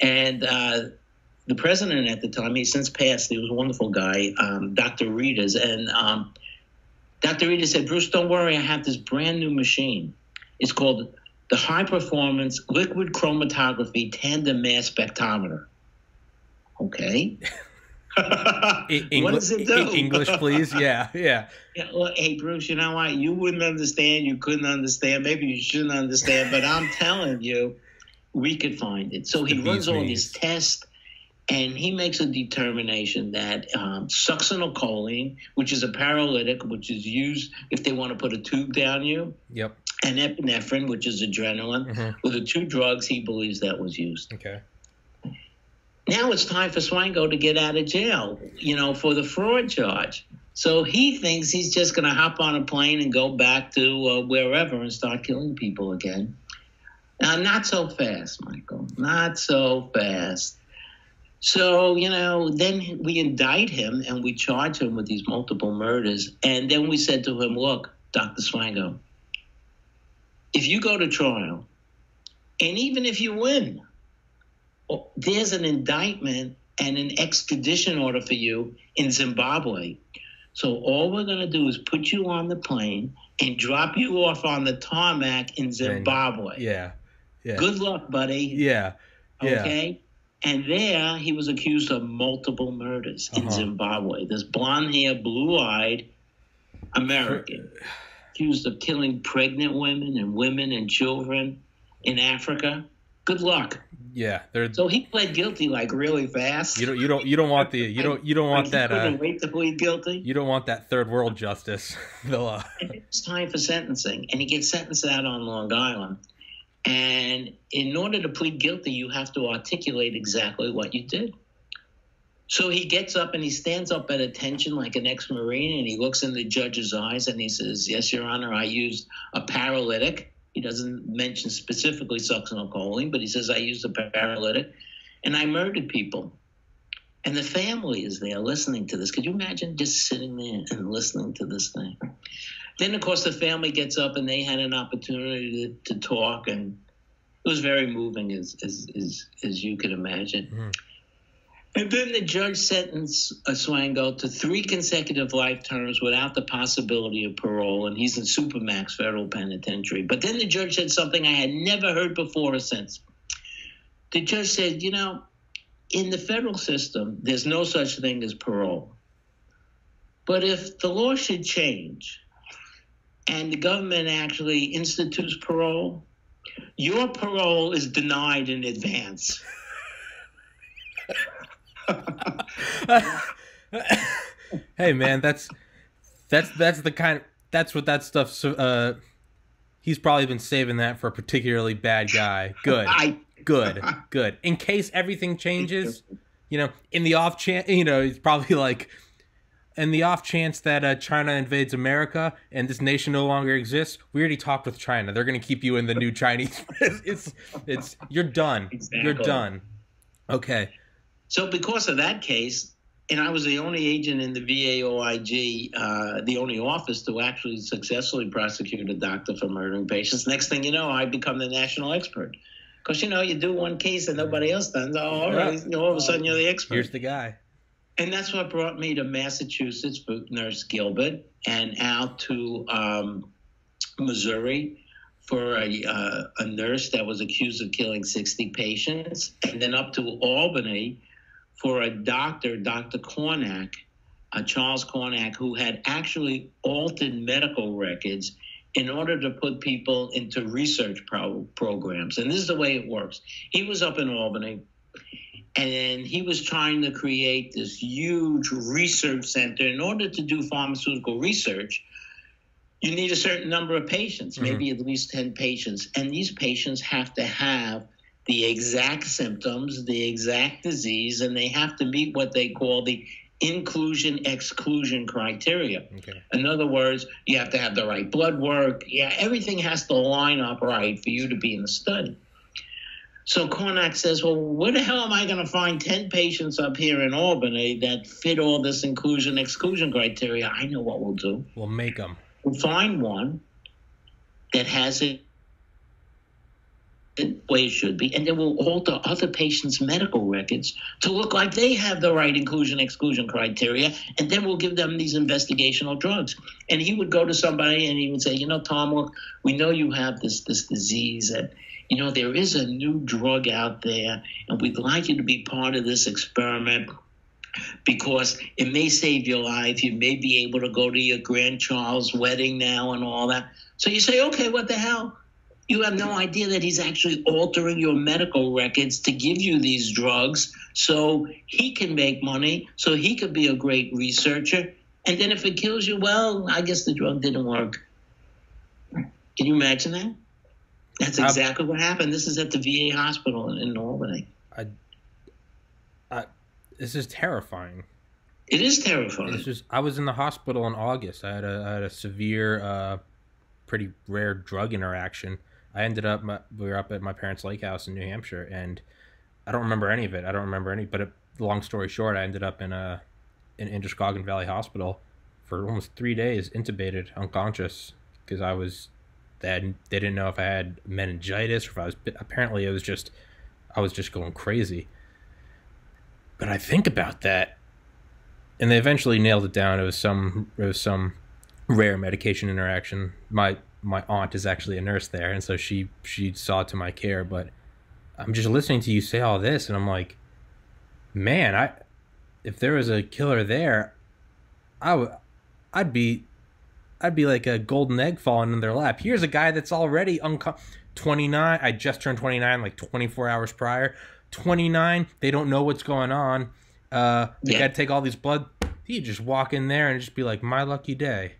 And the president at the time, he's since passed, he was a wonderful guy, Dr. Reeders. And Dr. Reeders said, Bruce, don't worry, I have this brand new machine. It's called the High Performance Liquid Chromatography Tandem Mass Spectrometer. Okay. What does it do? English, please. Yeah. Well, hey, Bruce, you know what? You wouldn't understand. You couldn't understand. Maybe you shouldn't understand. But I'm telling you, we could find it. So he runs all these tests, and he makes a determination that succinylcholine, which is a paralytic, which is used if they want to put a tube down you. Yep. And epinephrine, which is adrenaline, were the two drugs he believes that was used. Okay. Now it's time for Swango to get out of jail, you know, for the fraud charge. So he thinks he's just going to hop on a plane and go back to wherever and start killing people again. Now, not so fast, Michael. Not so fast. So, you know, then we indict him and we charge him with these multiple murders. And then we said to him, look, Dr. Swango, if you go to trial, and even if you win, there's an indictment and an extradition order for you in Zimbabwe. So all we're going to do is put you on the plane and drop you off on the tarmac in Zimbabwe. Yeah. Good luck, buddy. Yeah. Okay? And there he was accused of multiple murders in Zimbabwe. This blonde-haired, blue-eyed American accused of killing pregnant women and children in Africa. Good luck. Yeah, so he pled guilty like really fast. You don't want that. Couldn't wait to plead guilty. You don't want that third world justice. And it's time for sentencing, and he gets sentenced out on Long Island. And in order to plead guilty, you have to articulate exactly what you did. So he gets up and he stands up at attention like an ex-Marine, and he looks in the judge's eyes and he says, "Yes, Your Honor, I used a paralytic." He doesn't mention specifically succinylcholine, but he says, I used a paralytic, and I murdered people. And the family is there listening to this. Could you imagine just sitting there and listening to this thing? Then, of course, the family gets up, and they had an opportunity to talk, and it was very moving, as you can imagine. Mm-hmm. And then the judge sentenced Swango to 3 consecutive life terms without the possibility of parole, and he's in Supermax Federal Penitentiary. But then the judge said something I had never heard before or since. The judge said, you know, in the federal system, there's no such thing as parole. But if the law should change and the government actually institutes parole, your parole is denied in advance. Hey man, that's the kind. That's what that stuff's. He's probably been saving that for a particularly bad guy. Good. In case everything changes, you know, in the off chance, you know, it's probably like, in the off chance that China invades America and this nation no longer exists, we already talked with China. They're going to keep you in the new Chinese. It's you're done. Exactly. You're done. Okay. So because of that case, And I was the only agent in the VA OIG, the only office to actually successfully prosecute a doctor for murdering patients. Next thing you know, I become the national expert. Because, you do one case and nobody else does. Oh, all right. All of a sudden, you're the expert. Here's the guy. And that's what brought me to Massachusetts for Nurse Gilbert and out to Missouri for a nurse that was accused of killing 60 patients. And then up to Albany for a doctor, Dr. Cornack, Charles Cornack, who had actually altered medical records in order to put people into research programs. And this is the way it works. He was up in Albany, and he was trying to create this huge research center. In order to do pharmaceutical research, you need a certain number of patients, maybe at least 10 patients. And these patients have to have the exact symptoms, the exact disease, and they have to meet what they call the inclusion-exclusion criteria. Okay. In other words, you have to have the right blood work. Yeah, everything has to line up right for you to be in the study. So Cornack says, well, where the hell am I going to find 10 patients up here in Albany that fit all this inclusion-exclusion criteria? I know what we'll do. We'll make them. We'll find one that has it the way it should be, and then we'll alter other patients' medical records to look like they have the right inclusion-exclusion criteria, and then we'll give them these investigational drugs. And he would go to somebody and he would say, Tom, look, we know you have this disease, and, there is a new drug out there, and we'd like you to be part of this experiment because it may save your life. You may be able to go to your grandchild's wedding now and all that. So you say, okay, what the hell? You have no idea that he's actually altering your medical records to give you these drugs so he can make money, so he could be a great researcher. And then if it kills you, well, I guess the drug didn't work. Can you imagine that? That's exactly what happened. This is at the VA hospital in Albany. This is terrifying. It is terrifying. I was in the hospital in August. I had a severe, pretty rare drug interaction. I ended up, we were up at my parents' lake house in New Hampshire, and I don't remember any of it. But long story short, I ended up in Androscoggin Valley Hospital for almost 3 days, intubated, unconscious, because they didn't know if I had meningitis or if apparently I was just going crazy. But I think about that, and they eventually nailed it down. It was some rare medication interaction. My aunt is actually a nurse there, and so she saw to my care. But I'm just listening to you say all this, and I'm like, man, if there was a killer there, I'd be like a golden egg falling in their lap. Here's a guy that's already 29. I just turned 29 like 24 hours prior. 29. They don't know what's going on. They got to take all these blood. You just walk in there and just be like, my lucky day.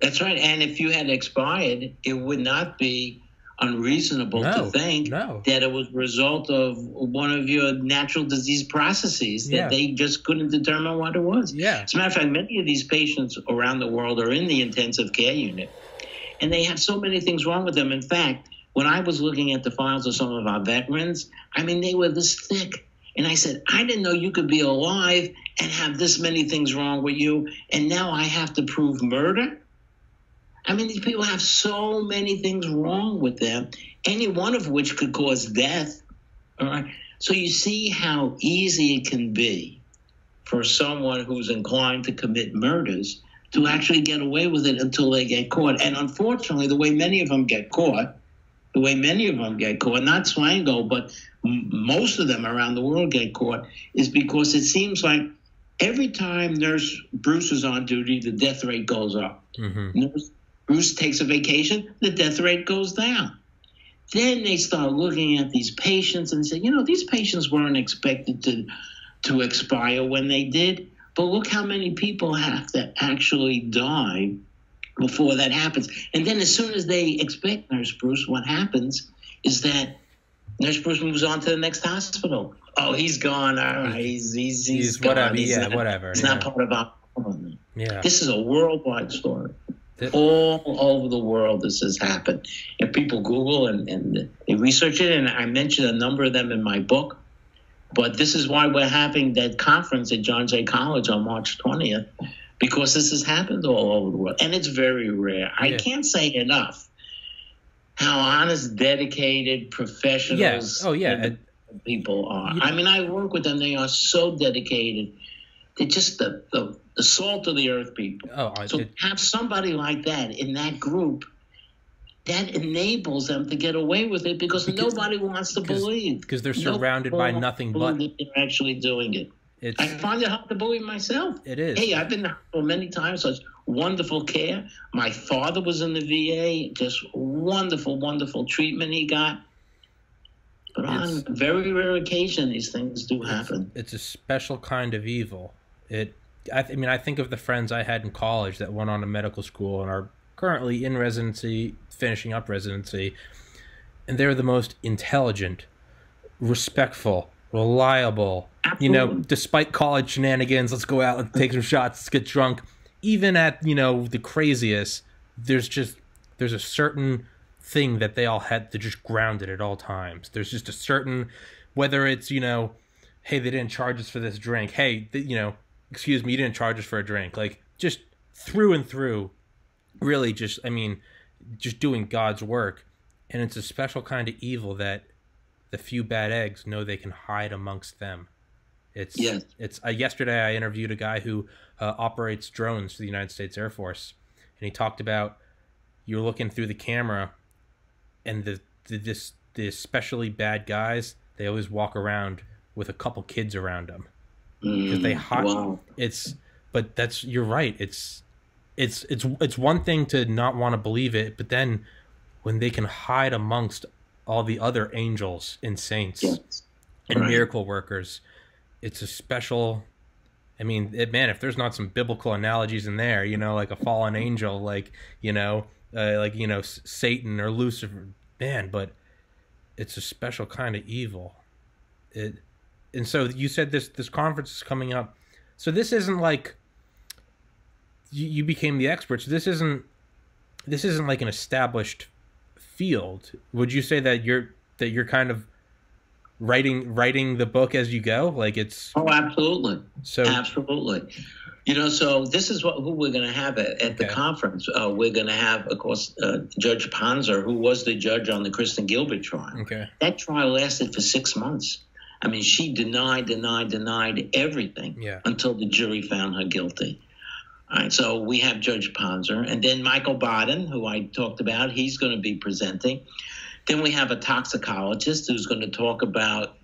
That's right. And if you had expired, it would not be unreasonable to think that it was a result of one of your natural disease processes that they just couldn't determine what it was. Yeah. As a matter of fact, many of these patients around the world are in the intensive care unit, and they have so many things wrong with them. In fact, when I was looking at the files of some of our veterans, they were this thick. And I said, I didn't know you could be alive and have this many things wrong with you, and now I have to prove murder? These people have so many things wrong with them, any one of which could cause death. All right. So you see how easy it can be for someone who's inclined to commit murders to actually get away with it until they get caught. And unfortunately, the way many of them get caught, not Swango, but most of them around the world get caught, is because it seems like every time Nurse Bruce is on duty, the death rate goes up. Mm-hmm. Nurse Bruce takes a vacation, the death rate goes down. Then they start looking at these patients and say, these patients weren't expected to expire when they did, but look how many people have to actually die before that happens. And then as soon as they expect Nurse Bruce, what happens is that Nurse Bruce moves on to the next hospital. Oh, he's gone. All right, he's gone. Whatever. Whatever. He's not part of our problem. Yeah. This is a worldwide story. All over the world this has happened. And people Google and they research it, and I mentioned a number of them in my book. But this is why we're having that conference at John Jay College on March 20th, because this has happened all over the world. And it's very rare. I can't say enough how honest, dedicated professionals people are. I mean, I work with them. They are so dedicated. They're just the salt of the earth people. So have somebody like that in that group, that enables them to get away with it because nobody wants to believe. Because they're surrounded by nothing but. They're actually doing it. I find it hard to believe myself. It is. Hey, I've been there many times, such wonderful care. My father was in the VA, just wonderful, wonderful treatment he got. But on very rare occasion, these things do happen. It's a special kind of evil. I mean, I think of the friends I had in college that went on to medical school and are currently in residency, finishing up residency, and they're the most intelligent, respectful, reliable. Absolutely. You know, despite college shenanigans, let's go out and take some shots, let's get drunk. Even at, you know, the craziest, there's a certain thing that they all had to just grounded at all times. There's just a certain, whether it's, you know, hey, they didn't charge us for this drink. Hey, you know, excuse me, you didn't charge us for a drink. Like, just through and through, really just, I mean, just doing God's work. And it's a special kind of evil that the few bad eggs know they can hide amongst them. Yesterday I interviewed a guy who operates drones for the United States Air Force, and he talked about you're looking through the camera, and the especially bad guys, they always walk around with a couple kids around them because they hide. Wow. But that's, you're right. It's one thing to not want to believe it, but then when they can hide amongst all the other angels and saints and miracle workers, it's a special. I mean, man, if there's not some biblical analogies in there, you know, like a fallen angel, like Satan or Lucifer, man, but it's a special kind of evil. And so you said this conference is coming up, so this isn't like you became the experts. This isn't like an established field. Would you say that you're kind of writing the book as you go? Like it's absolutely. So absolutely. You know, so this is who we're going to have at the conference. We're going to have, of course, Judge Panzer, who was the judge on the Kristen Gilbert trial. Okay. That trial lasted for 6 months. I mean, she denied everything until the jury found her guilty. All right, so we have Judge Panzer, and then Michael Baden, who I talked about, he's going to be presenting. Then we have a toxicologist who's going to talk about,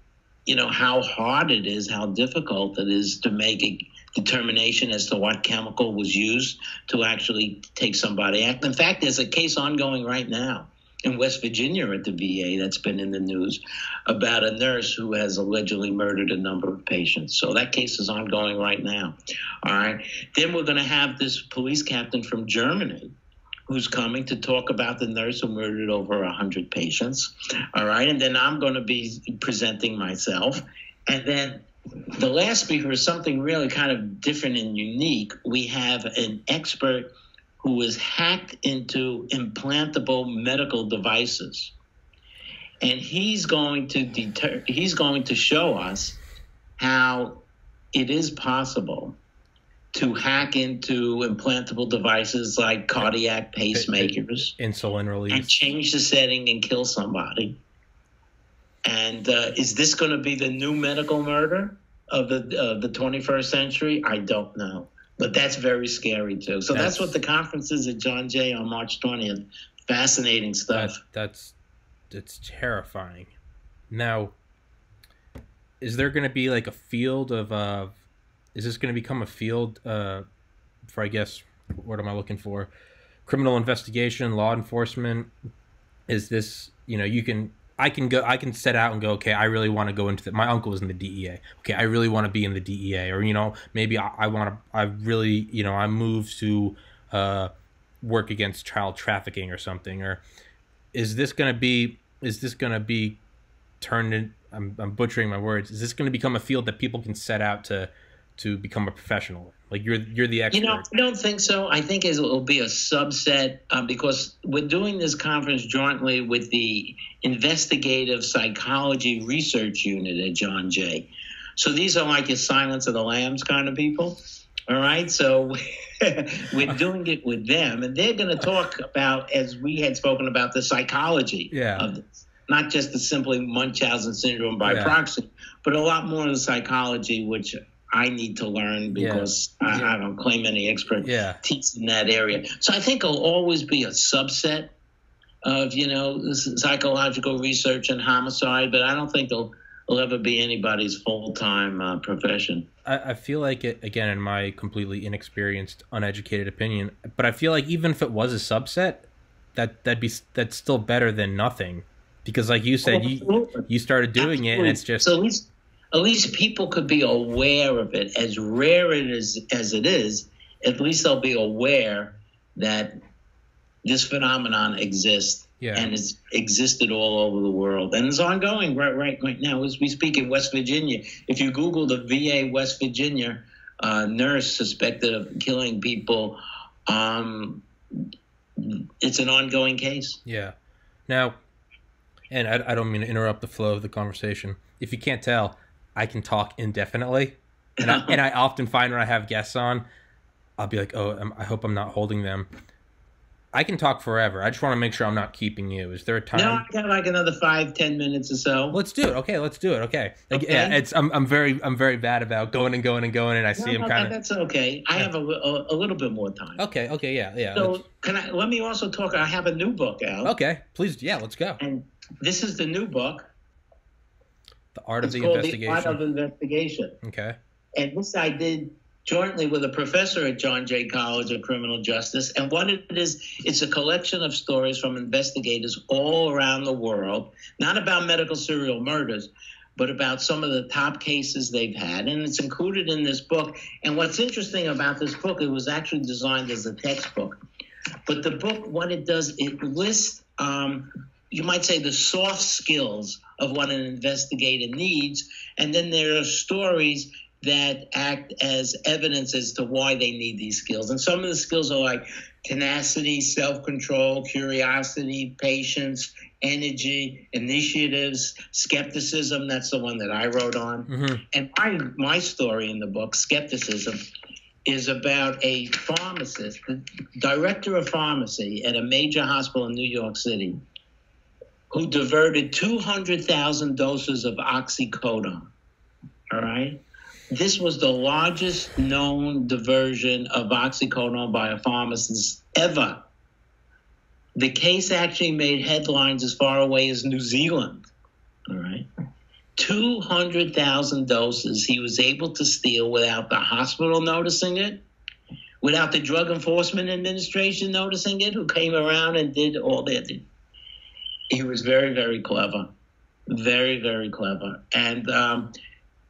you know, how hard it is, how difficult it is to make a determination as to what chemical was used to actually take somebody out. In fact, there's a case ongoing right now in West Virginia at the VA that's been in the news about a nurse who has allegedly murdered a number of patients. So that case is ongoing right now. All right. Then we're going to have this police captain from Germany who's coming to talk about the nurse who murdered over 100 patients. All right. And then I'm going to be presenting myself. And then the last speaker is something really kind of different and unique. We have an expert who was hacked into implantable medical devices. And he's going to show us how it is possible to hack into implantable devices like cardiac pacemakers, insulin release, and change the setting and kill somebody. And is this going to be the new medical murder of the 21st century? I don't know. But that's very scary, too. So that's what the conference is at John Jay on March 20th. Fascinating stuff. That's terrifying. Now, is there going to be like a field of is this going to become a field for, I guess, what am I looking for? Criminal investigation, law enforcement? Is this, you know, I can set out and go, okay, I really want to go into my uncle was in the DEA. Okay, I really want to be in the DEA. Or, you know, maybe I really, you know, I moved to work against child trafficking or something. Or is this going to be turned in, I'm butchering my words. Is this going to become a field that people can set out to to become a professional? Like you're the expert. I don't think so. I think it will be a subset because we're doing this conference jointly with the Investigative Psychology Research Unit at John Jay. So these are like your Silence of the Lambs kind of people. All right. So we're doing it with them, and they're going to talk about, as we had spoken about, the psychology of this. Not just the simply Munchausen syndrome by proxy, but a lot more of the psychology, which I need to learn because I don't claim any expertise in that area. So I think it'll always be a subset of, psychological research and homicide, but I don't think it'll ever be anybody's full-time profession. I feel like it, again, in my completely inexperienced, uneducated opinion, but I feel like even if it was a subset, that's still better than nothing. Because like you said, you started doing it, and it's just... So at least people could be aware of it. As rare as it is, at least they'll be aware that this phenomenon exists and it's existed all over the world. And it's ongoing right now as we speak in West Virginia. If you Google the VA West Virginia nurse suspected of killing people, it's an ongoing case. Yeah. Now, and I don't mean to interrupt the flow of the conversation. If you can't tell, I can talk indefinitely, and I often find when I have guests on, I'll be like, I hope I'm not holding them. I can talk forever. I just want to make sure I'm not keeping you. Is there a time? No, I got like another 5-10 minutes or so. Let's do it. Okay, let's do it. Okay. Yeah, I'm very bad about going, and I see him kind of. That's okay. I have a little bit more time. Okay. Yeah. So let me also talk. I have a new book out. Okay, please. Yeah, let's go. And this is the new book. The Art of the Investigation. The Art of Investigation. Okay. And this I did jointly with a professor at John Jay College of Criminal Justice. And what it is, it's a collection of stories from investigators all around the world, not about medical serial murders, but about some of the top cases they've had. And it's included in this book. And what's interesting about this book, it was actually designed as a textbook. But the book, what it does, it lists, you might say, the soft skills of what an investigator needs. And then there are stories that act as evidence as to why they need these skills. And some of the skills are like tenacity, self-control, curiosity, patience, energy, initiatives, skepticism. That's the one that I wrote on. Mm-hmm. And my story in the book, Skepticism, is about a pharmacist, the director of pharmacy at a major hospital in New York City, who diverted 200,000 doses of oxycodone. All right? This was the largest known diversion of oxycodone by a pharmacist ever. The case actually made headlines as far away as New Zealand. All right? 200,000 doses he was able to steal without the hospital noticing it, without the Drug Enforcement Administration noticing it, who came around and did all they did. He was very, very clever. Very, very clever. And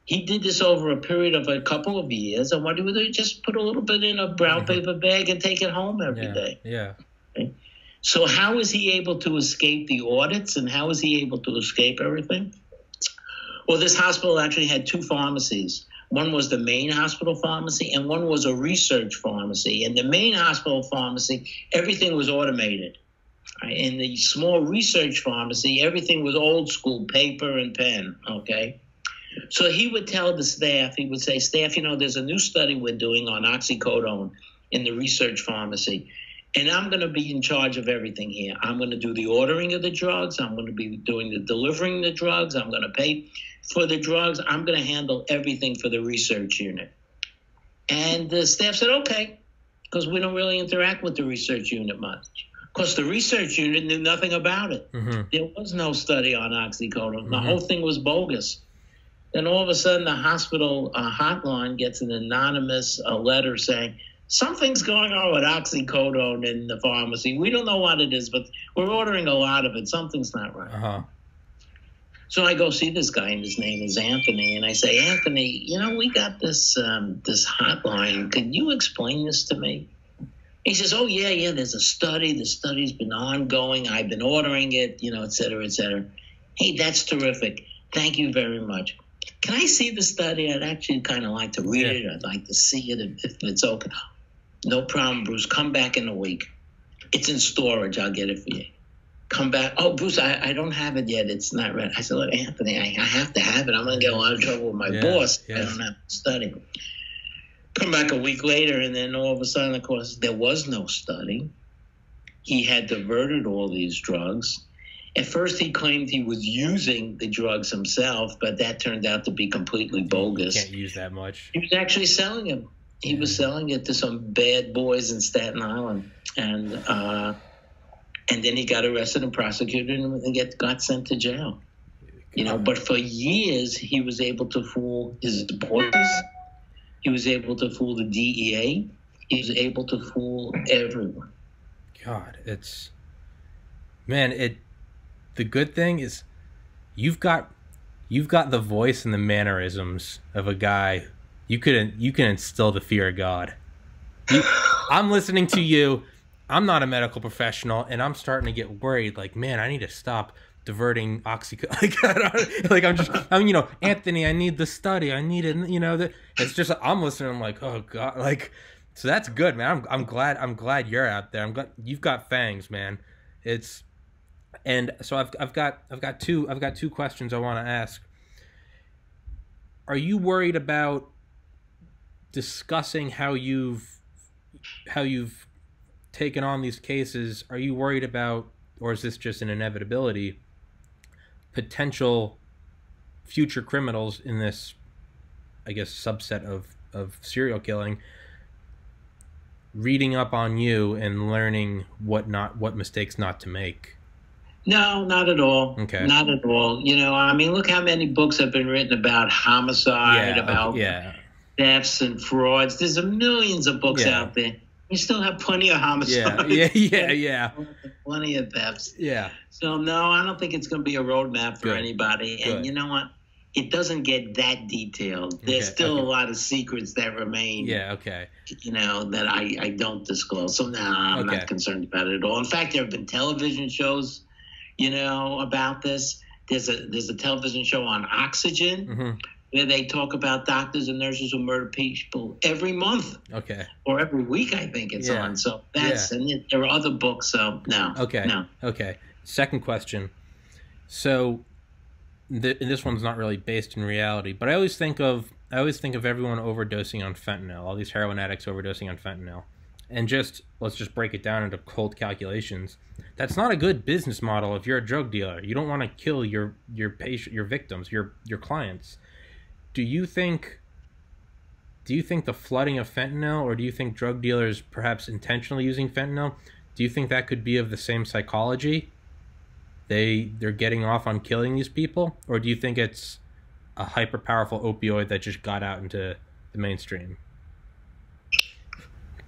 he did this over a period of a couple of years. And what he would do, just put a little bit in a brown paper bag and take it home every day. Yeah. Okay? So how was he able to escape the audits, and how was he able to escape everything? Well, this hospital actually had two pharmacies. One was the main hospital pharmacy, and one was a research pharmacy. And the main hospital pharmacy, everything was automated. Right? In the small research pharmacy, everything was old school, paper and pen, okay? So he would tell the staff, he would say, staff, there's a new study we're doing on oxycodone in the research pharmacy, and I'm going to be in charge of everything here. I'm going to do the ordering of the drugs. I'm going to be doing the delivering the drugs. I'm going to pay for the drugs. I'm going to handle everything for the research unit. And the staff said, okay, because we don't really interact with the research unit much. Because the research unit knew nothing about it. Mm-hmm. There was no study on oxycodone. Mm-hmm. The whole thing was bogus. Then all of a sudden, the hospital hotline gets an anonymous letter saying, something's going on with oxycodone in the pharmacy. We don't know what it is, but we're ordering a lot of it. Something's not right. Uh-huh. So I go see this guy, and his name is Anthony. And I say, Anthony, we got this hotline. Can you explain this to me? He says, oh, yeah, there's a study. The study's been ongoing. I've been ordering it, et cetera, et cetera. Hey, that's terrific. Thank you very much. can I see the study? I'd actually kind of like to read it. I'd like to see it if it's okay. No problem, Bruce. Come back in a week. It's in storage. I'll get it for you. Come back. Oh, Bruce, I don't have it yet. It's not ready. I said, look, Anthony, I have to have it. I'm going to get a lot of trouble with my boss. I don't have to study. Come back a week later, and then all of a sudden, of course, there was no study. He had diverted all these drugs. At first, he claimed he was using the drugs himself, but that turned out to be completely bogus. You can't use that much. He was actually selling them. He was selling it to some bad boys in Staten Island. And then he got arrested and prosecuted and got sent to jail. You know, but for years, he was able to fool his bosses. He was able to fool the DEA. He was able to fool everyone. God, the good thing is you've got the voice and the mannerisms of a guy. You can instill the fear of God. I'm listening to you. I'm not a medical professional, and I'm starting to get worried. Like, man, I need to stop diverting oxycodone. Anthony, I need the study. I need it. It's just I'm listening. I'm like, oh God, like. So that's good, man. I'm glad you're out there. I'm glad you've got fangs, man. And so I've got two questions I want to ask. Are you worried about discussing how you've taken on these cases? Are you worried about, or is this just an inevitability, potential future criminals in this, I guess, subset of serial killing, reading up on you and learning what mistakes not to make? No, not at all. Okay. Not at all. Look how many books have been written about homicide, about thefts and frauds. There's millions of books out there. We still have plenty of homicides. Yeah. Plenty of thefts. Yeah. So, no, I don't think it's going to be a roadmap for anybody. And you know what? It doesn't get that detailed. There's still a lot of secrets that remain. Yeah, okay. That I don't disclose. So, no, I'm not concerned about it at all. In fact, there have been television shows, about this. There's a television show on Oxygen where they talk about doctors and nurses who murder people every month. Okay. Or every week, I think it's on. So and there are other books. So no. Okay. No. Okay. Second question. So this one's not really based in reality, but I always think of everyone overdosing on fentanyl. All these heroin addicts overdosing on fentanyl. And let's just break it down into cold calculations. That's not a good business model if you're a drug dealer. You don't want to kill your patient, your victims, your clients. Do you think the flooding of fentanyl, or do you think drug dealers perhaps intentionally using fentanyl, do you think that could be of the same psychology? They're getting off on killing these people, or do you think it's a hyper powerful opioid that just got out into the mainstream?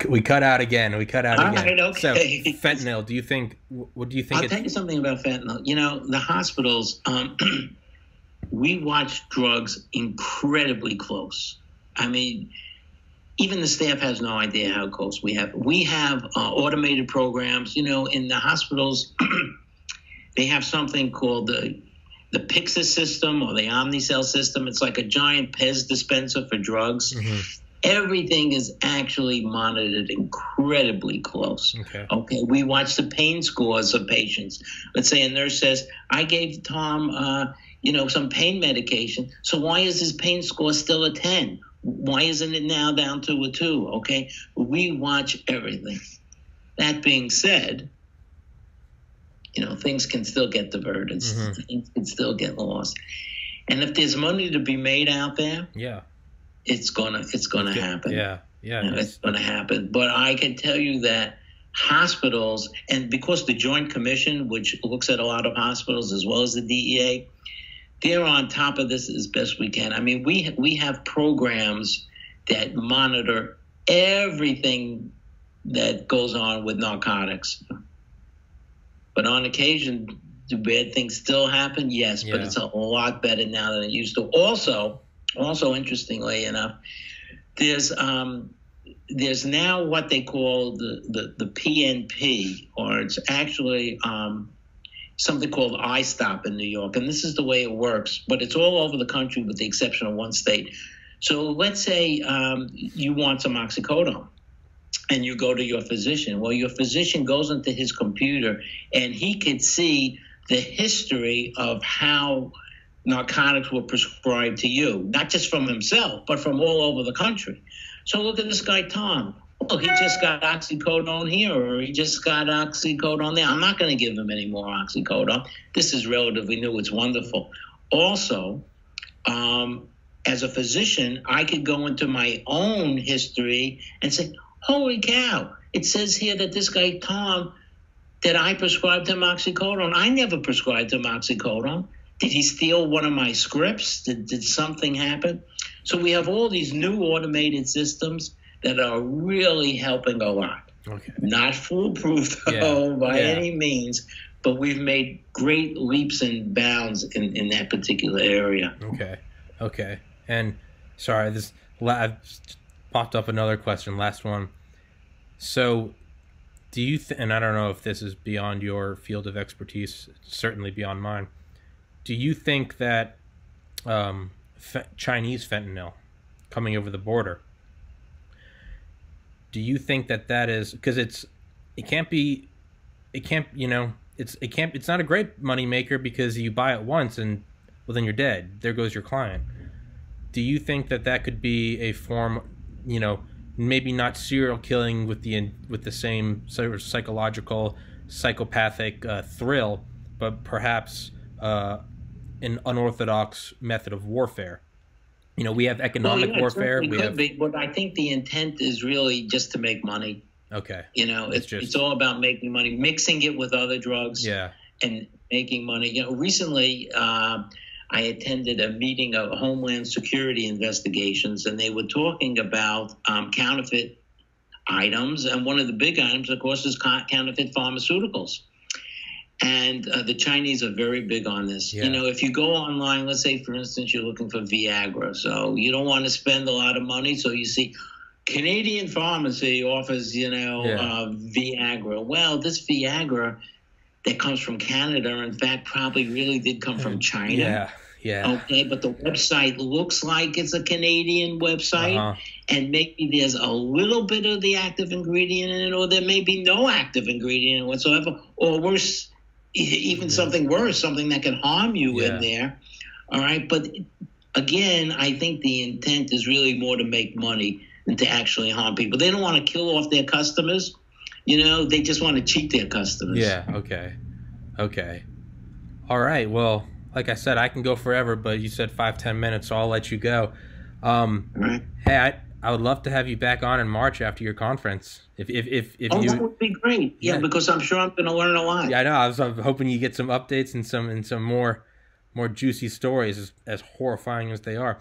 We cut out again. All right, okay. So fentanyl. What do you think? I'll tell you something about fentanyl. The hospitals. We watch drugs incredibly close. I mean, even the staff has no idea how close we have. We have automated programs. In the hospitals, they have something called the Pyxis system or the Omnicell system. It's like a giant Pez dispenser for drugs. Mm-hmm. Everything is actually monitored incredibly close. Okay. We watch the pain scores of patients. Let's say a nurse says, I gave Tom, some pain medication. So why is his pain score still a 10? Why isn't it now down to a 2? Okay. We watch everything. That being said, things can still get diverted. Mm-hmm. Things can still get lost. And if there's money to be made out there, it's gonna happen. It's gonna happen. But I can tell you that hospitals, and because the Joint Commission, which looks at a lot of hospitals as well as the DEA, they're on top of this as best we can. I mean, we have programs that monitor everything that goes on with narcotics. But on occasion, do bad things still happen? Yes, but it's a lot better now than it used to. Also, interestingly enough, there's now what they call the PNP, or it's actually something called I-Stop in New York, and this is the way it works, but it's all over the country with the exception of one state. So let's say you want some oxycodone, and you go to your physician. Well, your physician goes into his computer, and he could see the history of how narcotics were prescribed to you, not just from himself, but from all over the country. So look at this guy, Tom. Oh, he just got oxycodone here, or he just got oxycodone there. I'm not going to give him any more oxycodone. This is relatively new. It's wonderful. Also, as a physician, I could go into my own history and say, holy cow, it says here that this guy, Tom, that I prescribed him oxycodone. I never prescribed him oxycodone. Did he steal one of my scripts? Did something happen? So we have all these new automated systems that are really helping a lot. Okay. Not foolproof, though, by any means, but we've made great leaps and bounds in that particular area. Okay. And sorry, I've popped up another question, last one. So do you and I don't know if this is beyond your field of expertise, certainly beyond mine. Do you think that Chinese fentanyl coming over the border, do you think that is because it's not a great money maker because you buy it once and well then you're dead, there goes your client. Do you think that could be a form, maybe not serial killing with the same sort of psychological psychopathic thrill, but perhaps an unorthodox method of warfare? We have economic warfare. But I think the intent is really just to make money. Okay. It's all about making money, mixing it with other drugs. Yeah. And making money. Recently I attended a meeting of Homeland Security investigations, and they were talking about counterfeit items. And one of the big items, of course, is counterfeit pharmaceuticals. And the Chinese are very big on this. Yeah. If you go online, let's say, for instance, you're looking for Viagra. So you don't want to spend a lot of money. So you see Canadian pharmacy offers, Viagra. Well, this Viagra that comes from Canada, in fact, probably really did come from China. Yeah. Okay, but the website looks like it's a Canadian website, and maybe there's a little bit of the active ingredient in it, or there may be no active ingredient whatsoever, or worse, even something worse, something that can harm you in there. All right. But again, I think the intent is really more to make money than to actually harm people. They don't want to kill off their customers. They just want to cheat their customers. Yeah. Okay. All right. Well, like I said, I can go forever, but you said 5-10 minutes, so I'll let you go. Right. Hey, I would love to have you back on in March after your conference. If that would be great. Yeah, because I'm sure I'm going to learn a lot. Yeah, I know. I was hoping you get some updates and some more juicy stories, as horrifying as they are.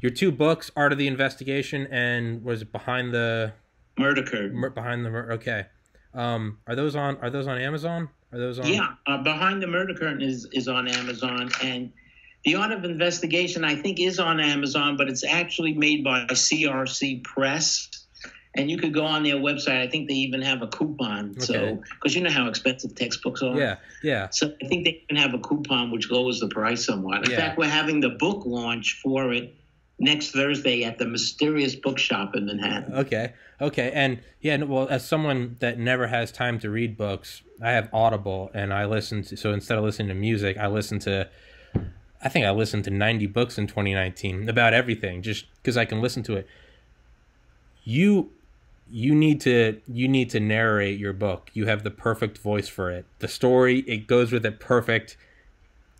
Your two books, Art of the Investigation and was it Behind the Murder Curtain? Okay. Are those on Amazon? Are those on? Yeah, Behind the Murder Curtain is on Amazon, and The Art of Investigation, I think, is on Amazon, but it's actually made by CRC Press. And you could go on their website. I think they even have a coupon. Okay. So, because you know how expensive textbooks are. Yeah. So I think they even have a coupon which lowers the price somewhat. In fact, we're having the book launch for it next Thursday at the Mysterious Bookshop in Manhattan. Okay. And well, as someone that never has time to read books, I have Audible, and I listen to. So instead of listening to music, I listened to 90 books in 2019 about everything, just because I can listen to it. You need to narrate your book. You have the perfect voice for it. The story, it goes with it perfect.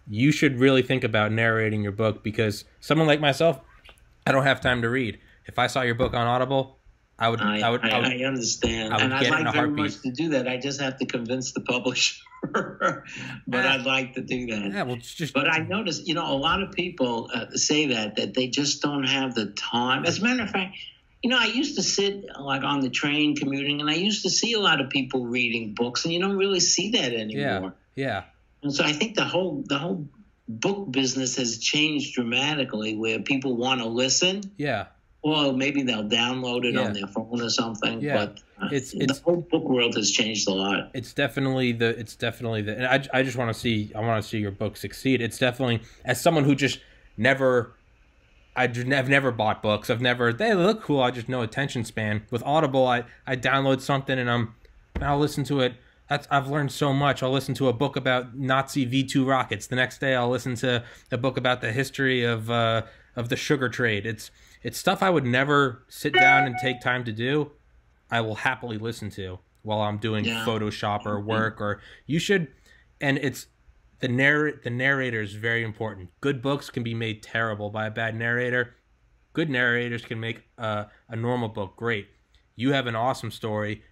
You should really think about narrating your book, because someone like myself, I don't have time to read. If I saw your book on Audible, I understand. I'd like very much to do that. I just have to convince the publisher. But I'd like to do that. Yeah, well, but I noticed, a lot of people say that they just don't have the time. As a matter of fact, I used to sit like on the train commuting, and I used to see a lot of people reading books, and you don't really see that anymore. Yeah. And so I think the whole book business has changed dramatically, where people want to listen. Yeah. Well, maybe they'll download it Yeah. on their phone or something. Yeah. But It's the whole book world has changed a lot. it's definitely the, and I just want to see, I want to see your book succeed. It's definitely, as someone who just never, I've never bought books. They look cool. I just no attention span. With Audible, I download something and I'll listen to it. I've learned so much. I'll listen to a book about Nazi V-2 rockets. The next day, I'll listen to a book about the history of the sugar trade. It's stuff I would never sit down and take time to do. I will happily listen to while I'm doing Photoshop or work. Or you should, and it's the narrator is very important. Good books can be made terrible by a bad narrator. Good narrators can make a normal book great. You have an awesome story.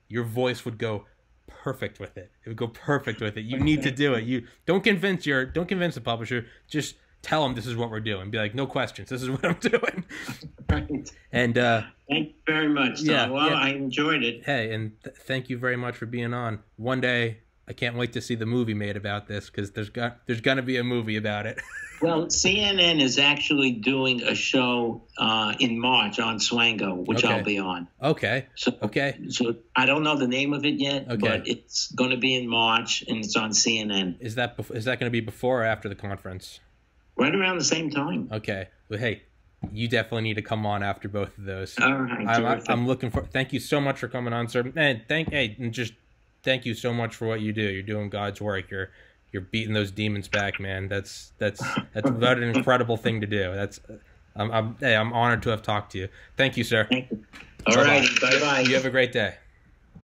Your voice would go perfect with it. It would go perfect with it. You need to do it. You don't convince the publisher. Just tell them this is what we're doing. Be like, no questions. This is what I'm doing. Right. And thank you very much. Yeah, Well, I enjoyed it. Hey, and thank you very much for being on. One day, I can't wait to see the movie made about this, because there's gonna be a movie about it. Well, CNN is actually doing a show in March on Swango, which Okay. I'll be on. Okay. So I don't know the name of it yet, but it's going to be in March, and it's on CNN. Is that going to be before or after the conference? Right around the same time. Okay. Well, hey, you definitely need to come on after both of those. All right. I'm looking for. Thank you so much for coming on, sir. And thank you so much for what you do. You're doing God's work. You're beating those demons back, man. That's what an incredible thing to do. I'm honored to have talked to you. Thank you, sir. Thank you. All right. Bye-bye. You have a great day.